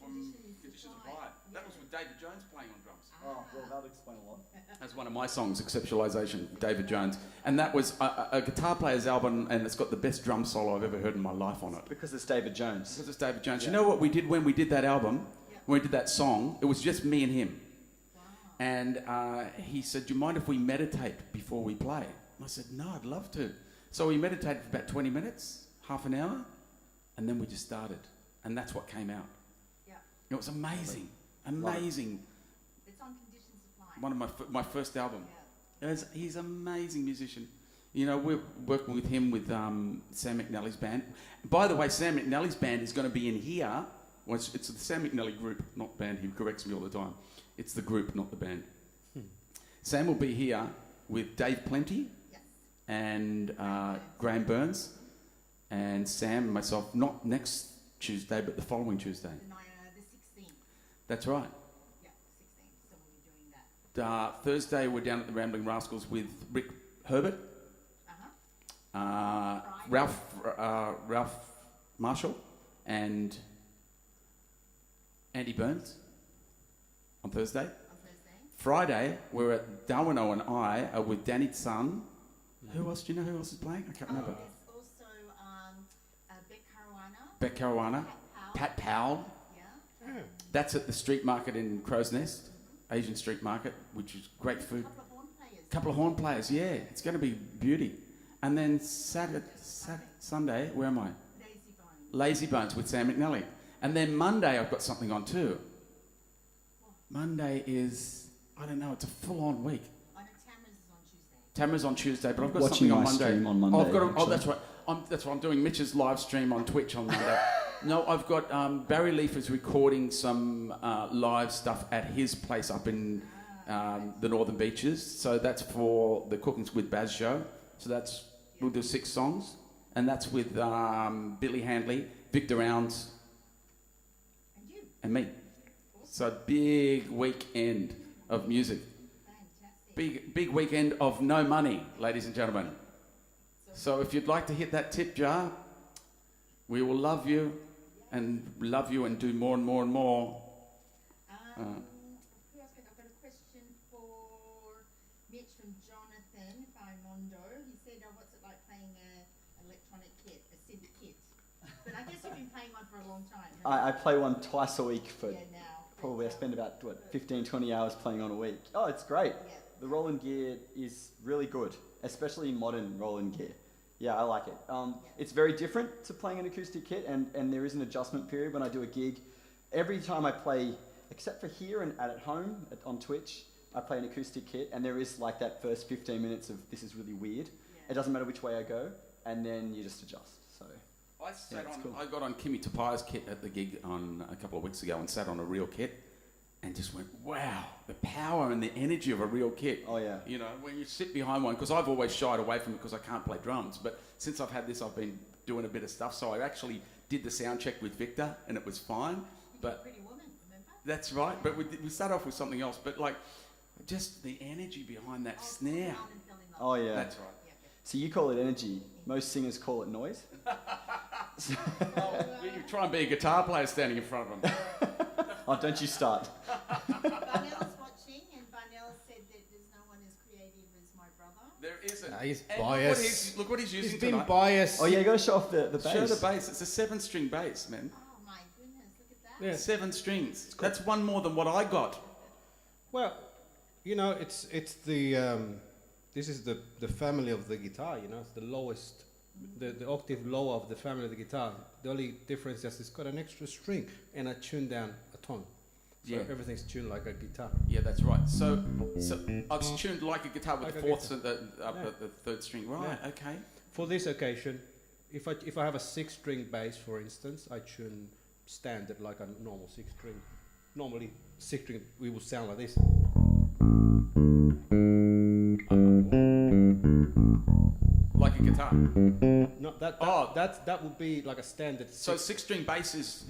from Conditions of High. That was with David Jones playing on drums. Oh, well, that would explain a lot. That's one of my songs, Exceptualization, David Jones. And that was a guitar player's album, and it's got the best drum solo I've ever heard in my life on it. Because it's David Jones. Because it's David Jones. Yeah. You know what we did when we did that album? Yeah. When we did that song? It was just me and him. Wow. And he said, do you mind if we meditate before we play? And I said, no, I'd love to. So we meditated for about 20 minutes, half an hour, and then we just started. And that's what came out. Yeah. It was amazing. Amazing. It's on Conditions of High. One of my first album. Yeah. He's an amazing musician. You know, we're working with him with Sam McNally's band. By the way, Sam McNally's band is going to be in here. Well, it's the Sam McNally group, not band. He corrects me all the time. It's the group, not the band. Sam will be here with Dave Plenty Yes. and Graham Burns and Sam and myself, not next Tuesday, but the following Tuesday. The 16th. That's right. Yeah, 16th. So we'll be doing that. Thursday, we're down at the Rambling Rascals with Rick Herbert, Ralph Marshall, and Andy Burns on Thursday. On Thursday. Friday, we're at Darwino and I are with Danny Tsun. Who else? Do you know who else is playing? I can't remember. There's also Beck Caruana. Beck Caruana, Pat Powell. Yeah. That's at the street market in Crow's Nest, Asian street market, which is great A food. couple of horn players. Couple of horn players, yeah. It's going to be beauty. And then Sunday, where am I? Lazy Bones. Lazy Bones with Sam McNally. And then Monday, I've got something on too. Monday is, I don't know, it's a full-on week. I know Tamara's is on Tuesday. Tamara's on Tuesday, but I've got Watching something on my Monday. stream on Monday, Oh, I've got actually. that's right. That's what I'm doing. Mitch's live stream on Twitch on Monday. No, I've got Barry Leaf is recording some live stuff at his place up in the Northern Beaches. So that's for the Cooking with Baz show. So we'll do 6 songs, and that's with Billy Handley, Victor Rounds, And you. and me. So big weekend of music. Fantastic. Big weekend of no money, ladies and gentlemen. So if you'd like to hit that tip jar, we will love you and do more and more and more. Who else? I've got a question for Mitch from Jonathan Faimondo. He said, what's it like playing an electronic kit, a synth kit? But I guess you've been playing one for a long time. I play one twice a week for Yeah, now. probably I spend about 15, 20 hours playing on a week. Oh, it's great. Yeah. The Roland gear is really good, especially modern Roland gear. Yeah, I like it. It's very different to playing an acoustic kit, and there is an adjustment period when I do a gig. Every time I play, except for here and at home on Twitch, I play an acoustic kit, and there is like that first 15 minutes of this is really weird. Yeah. It doesn't matter which way I go, and then you just adjust. So I got on Kimmy Tapai's kit at the gig on a couple of weeks ago and sat on a real kit and just went, wow, the power and the energy of a real kit. Oh, yeah. You know, when you sit behind one, because I've always shied away from it because I can't play drums, but since I've had this, I've been doing a bit of stuff. So I actually did the sound check with Victor and it was fine. But Pretty Woman, remember? that's right. But we started off with something else. But like, just the energy behind that snare. Down and fell in love. Oh yeah. That's right. Yeah, yeah. So you call it energy. Most singers call it noise. Oh, you try and be a guitar player standing in front of them. Oh, don't you start. Barnell's watching, and Barnell said that there's no one as creative as my brother. There isn't. He's And biased. Look what he's using He's been tonight. biased. Oh yeah, you got to show off the bass. Show the bass. It's a 7-string bass, man. Oh my goodness, look at that. Yeah. 7 strings. That's one more than what I got. Well, you know, it's the this is the family of the guitar. You know, it's the lowest, the octave lower of the family of the guitar. The only difference is it's got an extra string, and I tune down a tone. So Yeah. everything's tuned like a guitar. Yeah, that's right. So it's tuned like a guitar with Like the a fourth and the 3rd string. Right. Yeah. Okay. For this occasion, if I have a 6-string bass, for instance, I tune standard like a normal 6-string. Normally, 6-string we will sound like this. guitar. No, Oh. that would be like a standard. So 6-string bass is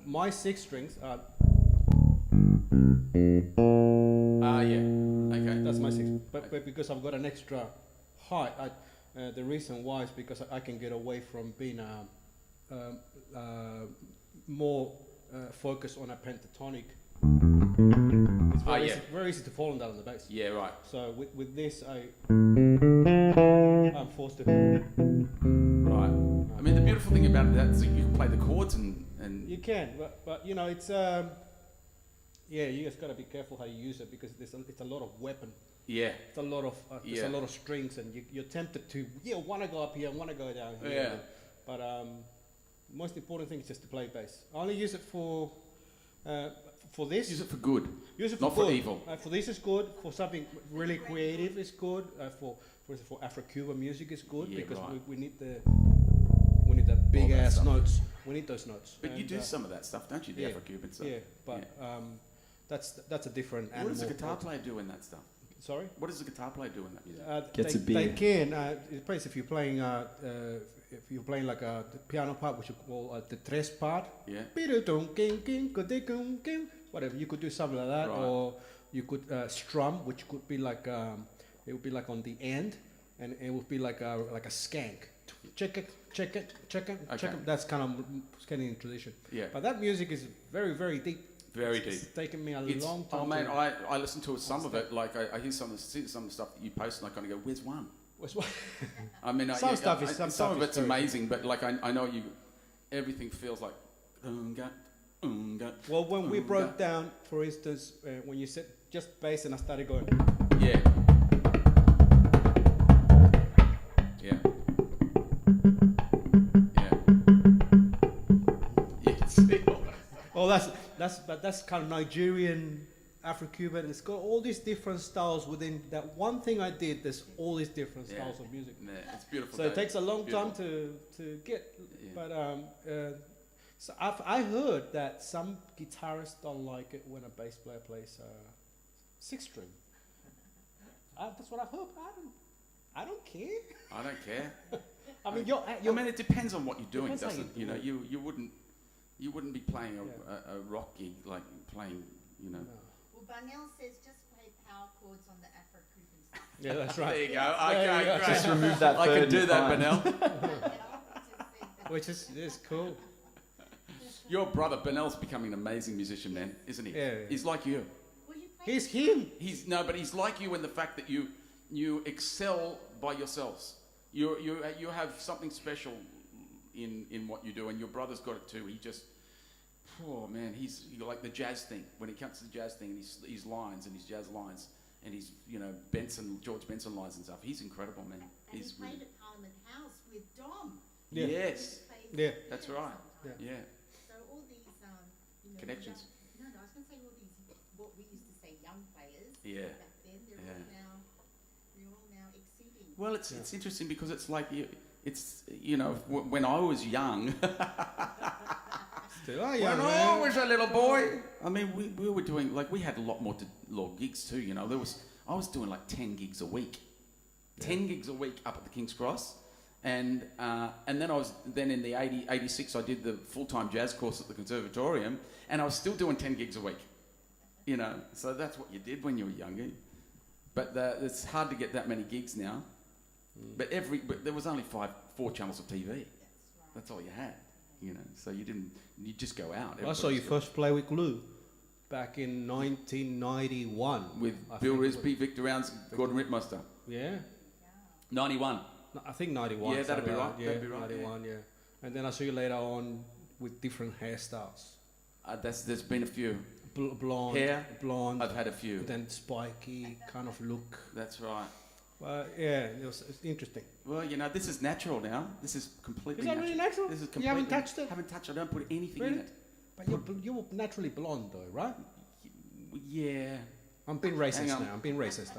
My 6 strings are. yeah. Okay. That's my 6. But because I've got an extra height, the reason why is because I can get away from being more focused on a pentatonic. It's very easy to fall down on the bass. Yeah, right. So with this, I'm forced to. Right. I mean, the beautiful thing about that is that you can play the chords and You can, but you know, it's you just gotta be careful how you use it because it's a lot of weapon. yeah. It's a lot of there's a lot of strings, and you're tempted to want to go up here, want to go down here. Yeah. But most important thing is just to play bass. I only use it for this. Use it for good. Use it not for for good. evil. For this is good. For something really creative is good. For Afro-Cuban music is good Yeah, because right. we need the big that ass stuff. notes. We need those notes. But you And, do some of that stuff, don't you? The Afro-Cuban stuff. Yeah, but that's a different What animal. does the guitar player do in that stuff? Sorry. What does the guitar player do in that music? Gets they, a beer. They can. It depends if you're playing. If you're playing like the piano part, which you call the tres part. Yeah. Whatever. You could do something like that, Right. or you could strum, which could be like it would be like on the end, and it would be like a skank. Check it. Okay. That's kind of Scandinavian tradition. Yeah. But that music is very, very deep. Very It's deep. taken me a It's, long time. oh man, to I listen to some of it. Like I hear some of the stuff that you post, and I kind of go, "Where's one?" I mean, Some stuff is- some some stuff of is it's very amazing, but like I know you, everything feels like unga, unga. Well, when we unga. broke down, for instance, when you said just bass and I started going, Yeah. Yeah. Yeah. Yeah. See? oh, that's kind of Nigerian, Afro-Cuban. It's got all these different styles within that one thing I did. There's all these different Yeah. styles of music. Yeah, it's beautiful. So it Dave. takes a long time Beautiful. to get. Yeah. But so I heard that some guitarists don't like it when a bass player plays 6-string. That's what I've heard. I don't care. I don't care. I mean, I mean, it depends on what you're doing, Depends how doesn't it? you You know, do you wouldn't be playing Yeah. a rock gig like playing, you know. No. Well, Barnell says just play power chords on the Afro-Cuban stuff. Yeah, that's right. There you go. There you Okay, go. great. Just remove that I third can and do you're that, fine. Benel. Which is cool. Your brother Benel's becoming an amazing musician, man, isn't he? Yeah. He's like you. Well, he plays He's him. But he's like you in the fact that you excel by yourselves. You have something special in what you do, and your brother's got it too. He just, oh man, he's like the jazz thing. When it comes to the jazz thing, and his lines and his jazz lines, and his George Benson lines and stuff. He's incredible, man. and He's he played really, at Parliament House with Dom. Yeah. yes, He played Yeah. that's there right. sometimes. Yeah. So all these, Connections. No, I was going to say all these, what we used to say young players. Yeah. Back then, they're all now exceeding. Well, it's interesting because it's like when I was young. Still, When I was a little boy, I mean, we were doing, like, we had a lot more gigs too, you know. I was doing like 10 gigs a week. 10 gigs a week up at the King's Cross. And then in the 86, I did the full-time jazz course at the Conservatorium, and I was still doing 10 gigs a week, you know. So that's what you did when you were younger. But it's hard to get that many gigs now. But there was only 4 channels of TV. That's all you had. You know, so you just go out. I saw you first play with Lou back in 1991. With I Bill think. Risby, Victor Rounds, Gordon Rittmaster. Yeah. 91. No, I think 91. Yeah, that'd be something right, like that. that'd be right, 91, yeah. And then I saw you later on with different hairstyles. There's been a few. Blonde. Hair? Blonde. I've had a few. Then spiky kind of look. That's right. Yeah, it's interesting. Well, you know, this is natural now. This is completely Is that really natural? This is You completely... haven't touched it? Haven't touched it. I don't put anything Really? in it. But you're naturally blonde though, right? Yeah. I'm being racist Hang on. now. I'm being racist.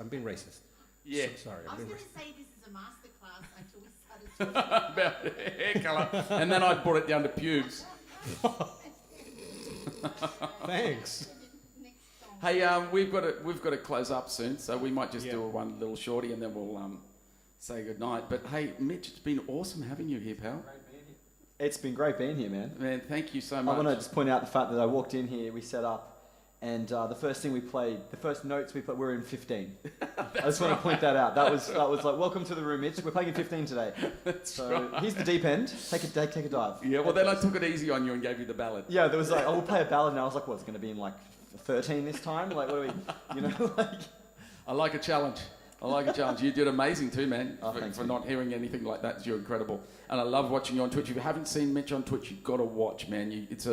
Yeah. Sorry, I I'm was being going racist. to say this is a masterclass until we started talking. About hair colour. And then I brought it down to pubes. Thanks. Next song. Hey, we've got to close up soon, so we might just Yeah. do one little shorty, and then we'll say goodnight. But hey, Mitch, it's been awesome having you here, pal. It's been great being here, man. Man, thank you so I much. want to just point out the fact that I walked in here, we set up, and the first thing we played, the first notes we played, we were in 15. I just want to point that out. That was like, welcome to the room, Mitch. We're playing in 15 today. So here's the deep end. Take a dive. Yeah, well, then I took it easy on you and gave you the ballad. Yeah, there was like, oh, we'll play a ballad, and I was like, what's going to be in like 13 this time? Like, what are we, like... I like a challenge. You did amazing too, man. Oh, thanks, for man. not hearing anything like that. You're incredible. And I love watching you on Twitch. If you haven't seen Mitch on Twitch, you've got to watch, man. It's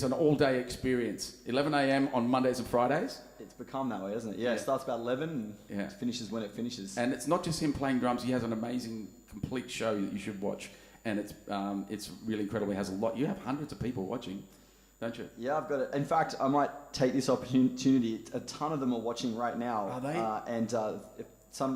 an all-day experience. 11 a.m. on Mondays and Fridays. It's become that way, isn't it? Yeah, it starts about 11 and Yeah. it finishes when it finishes. And it's not just him playing drums. He has an amazing, complete show that you should watch. And it's really incredible. He has a lot. You have hundreds of people watching, don't you? Yeah, I've got it. In fact, I might take this opportunity. A ton of them are watching right now. Are they? And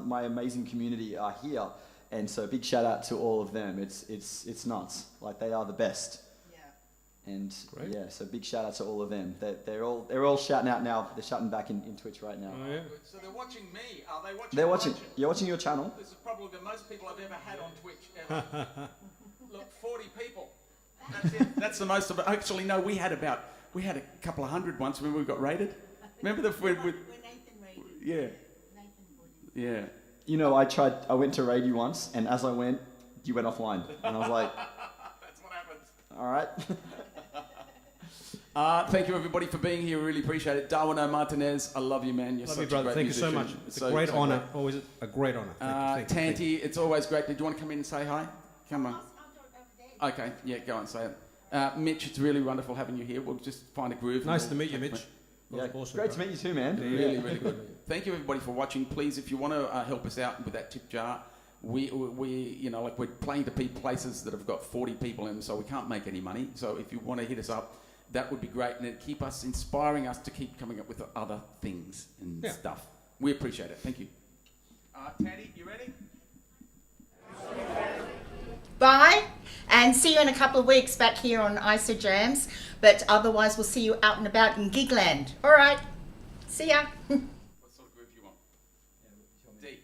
my amazing community are here. And so big shout out to all of them. It's nuts. Like, they are the best. Yeah. And Great. yeah, so big shout out to all of them. They're all shouting out now. They're shouting back in Twitch right now. Oh, yeah. So they're watching me. Are they watching? They're watching. You're watching your channel. This is probably the most people I've ever had on Twitch ever. Look, 40 people. That's it. That's the most of it. Actually, no, we had a couple of hundred once when we got raided. Remember When Nathan raided. yeah, Nathan bought it. yeah. You know, I went to raid you once, and as I went, you went offline, and I was like, That's what happens. all right. Thank you everybody for being here. We really appreciate it. DAUNO Martinez, I love you, man. You're Love such you, brother. a great Thank you so musician. much. It's a great honour. Always a great honour. Thank you. Tanti, it's always great. Did you want to come in and say hi? Come on. I'll do it over there. Okay, yeah, go and say it. Mitch, it's really wonderful having you here. We'll just find a groove. Nice and to we'll meet you, take Mitch. it. Yeah, Awesome, great bro. to meet you too, man. Really, really good. Thank you everybody for watching. Please, if you want to help us out with that tip jar, we we're playing to places that have got 40 people in them, so we can't make any money. So if you want to hit us up, that would be great, and it'd keep us inspiring us to keep coming up with other things and stuff. We appreciate it. Thank you. Tanti, you ready? Bye, and see you in a couple of weeks back here on ISO Jamz. But otherwise, we'll see you out and about in Gigland. All right, see ya. What sort of groove do you want? D.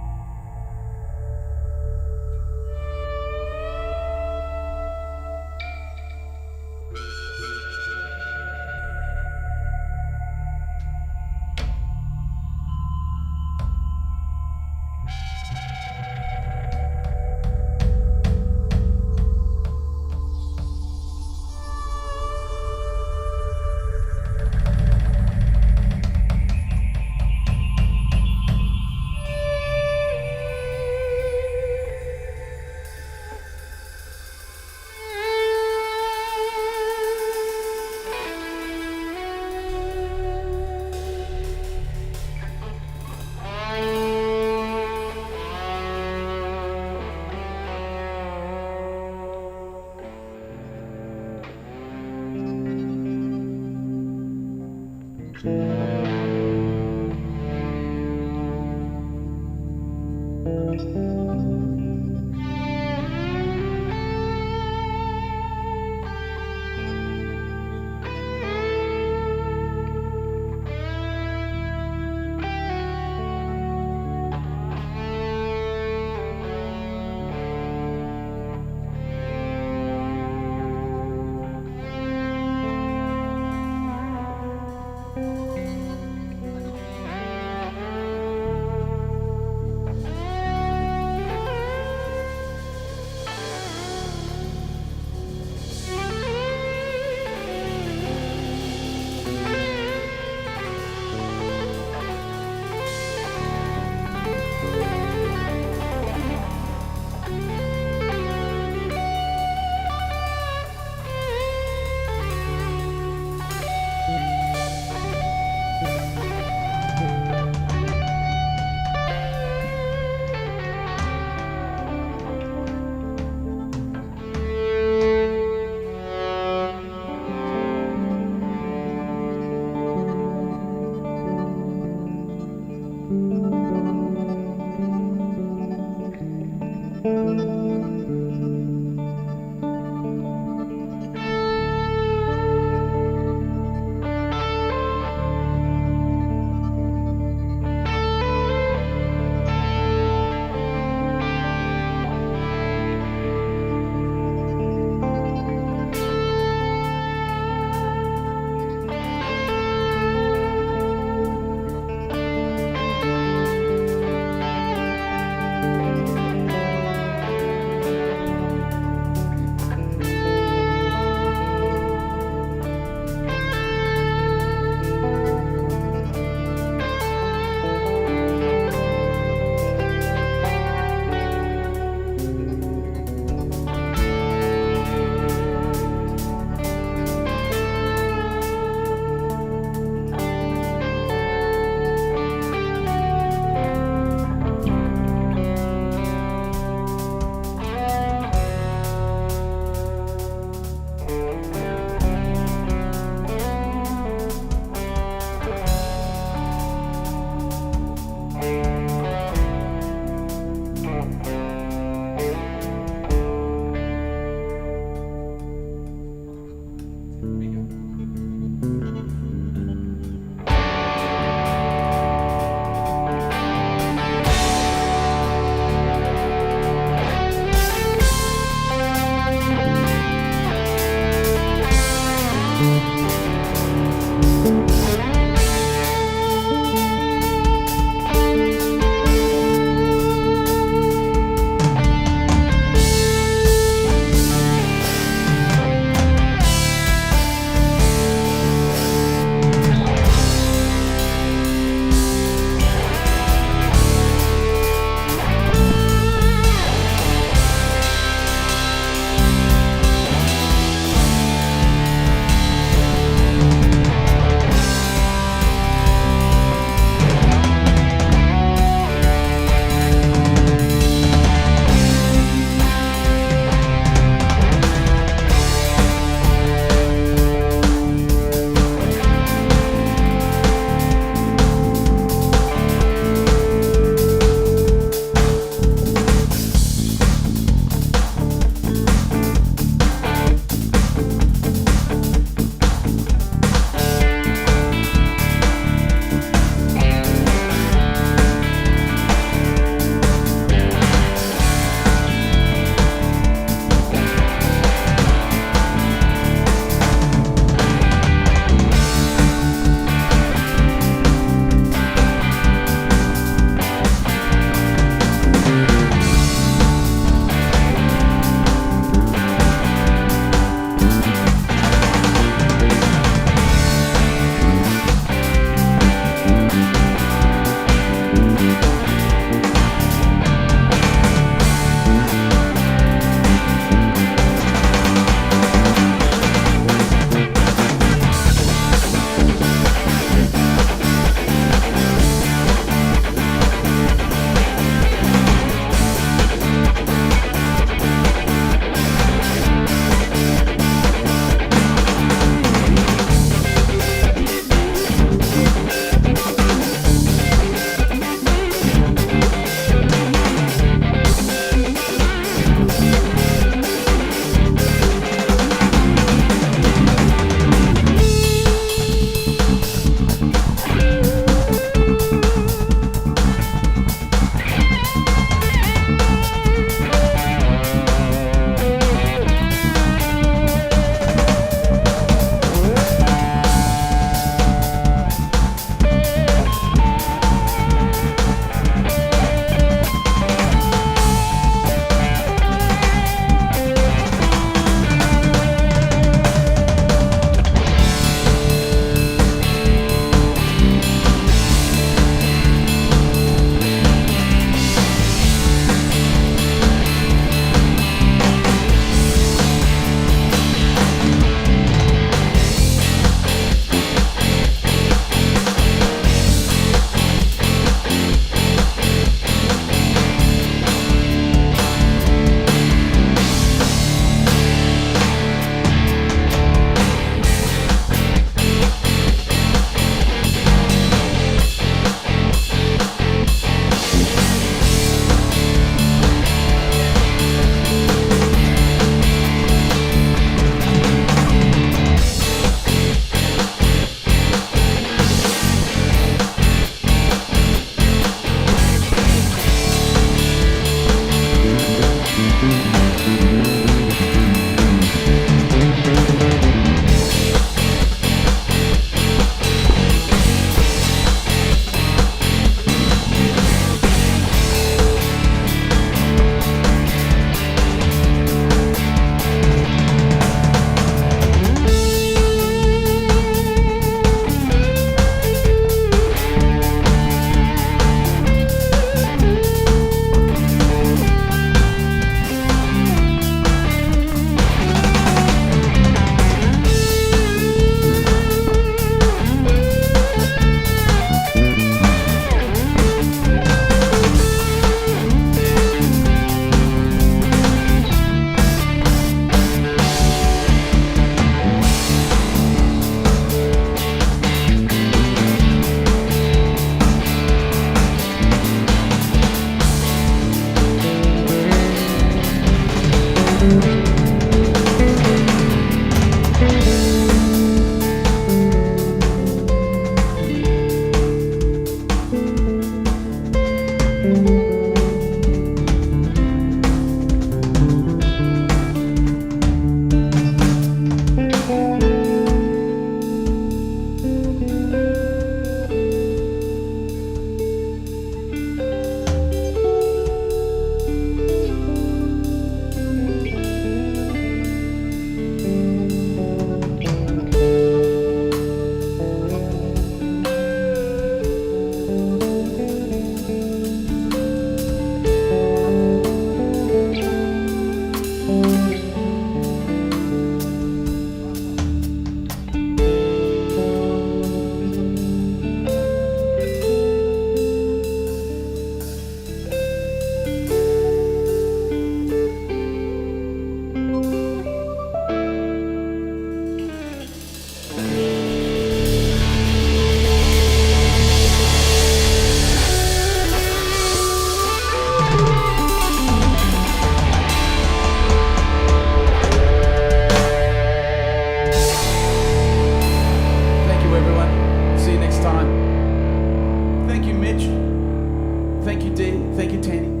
Mitch. Thank you, Dee. Thank you, Tanny.